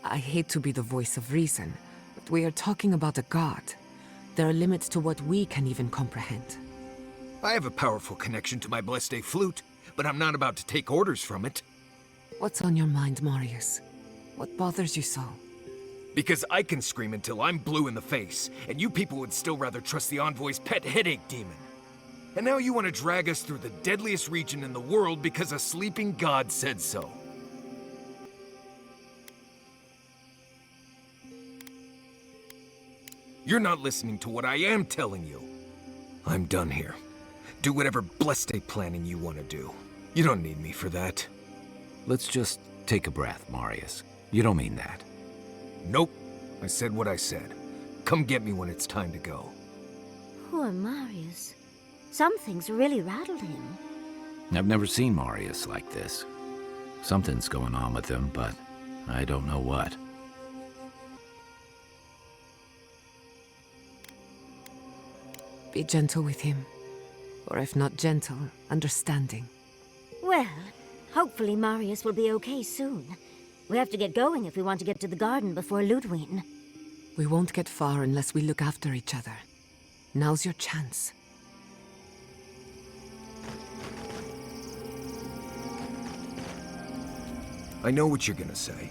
S20: I hate to be the voice of reason, but we are talking about a god. There are limits to what we can even comprehend.
S15: I have a powerful connection to my Bleste flute, but I'm not about to take orders from it.
S20: What's on your mind, Marius? What bothers you so?
S15: Because I can scream until I'm blue in the face, and you people would still rather trust the Envoy's pet headache demon. And now you want to drag us through the deadliest region in the world because a sleeping god said so. You're not listening to what I am telling you. I'm done here. Do whatever Bleste planning you want to do. You don't need me for that.
S3: Let's just take a breath, Marius. You don't mean that.
S15: Nope. I said what I said. Come get me when it's time to go.
S7: Poor Marius. Something's really rattled him.
S3: I've never seen Marius like this. Something's going on with him, but I don't know what.
S20: Be gentle with him. Or if not gentle, understanding.
S7: Well, hopefully Marius will be okay soon. We have to get going if we want to get to the garden before Ludwig.
S20: We won't get far unless we look after each other. Now's your chance.
S15: I know what you're gonna say.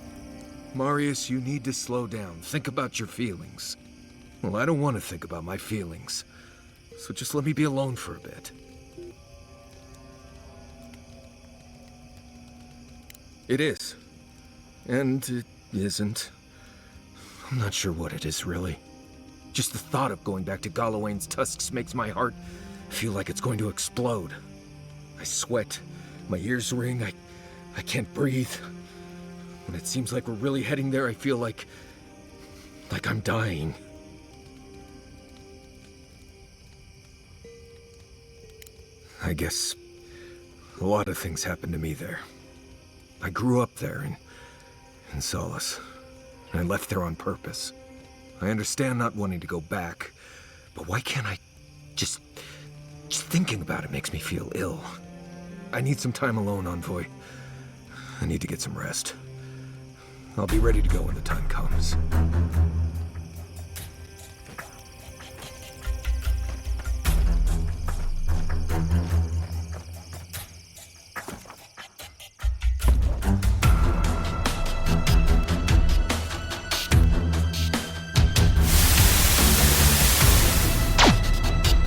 S15: Marius, you need to slow down. Think about your feelings. Well, I don't want to think about my feelings. So just let me be alone for a bit. It is. And it isn't. I'm not sure what it is, really. Just the thought of going back to Galawain's tusks makes my heart feel like it's going to explode. I sweat. My ears ring. I can't breathe. When it seems like we're really heading there, I feel like I'm dying. I guess a lot of things happened to me there. I grew up there in Solace, and I left there on purpose. I understand not wanting to go back, But why can't I just thinking about it makes me feel ill. I need some time alone, Envoy. I need to get some rest. I'll be ready to go when the time comes.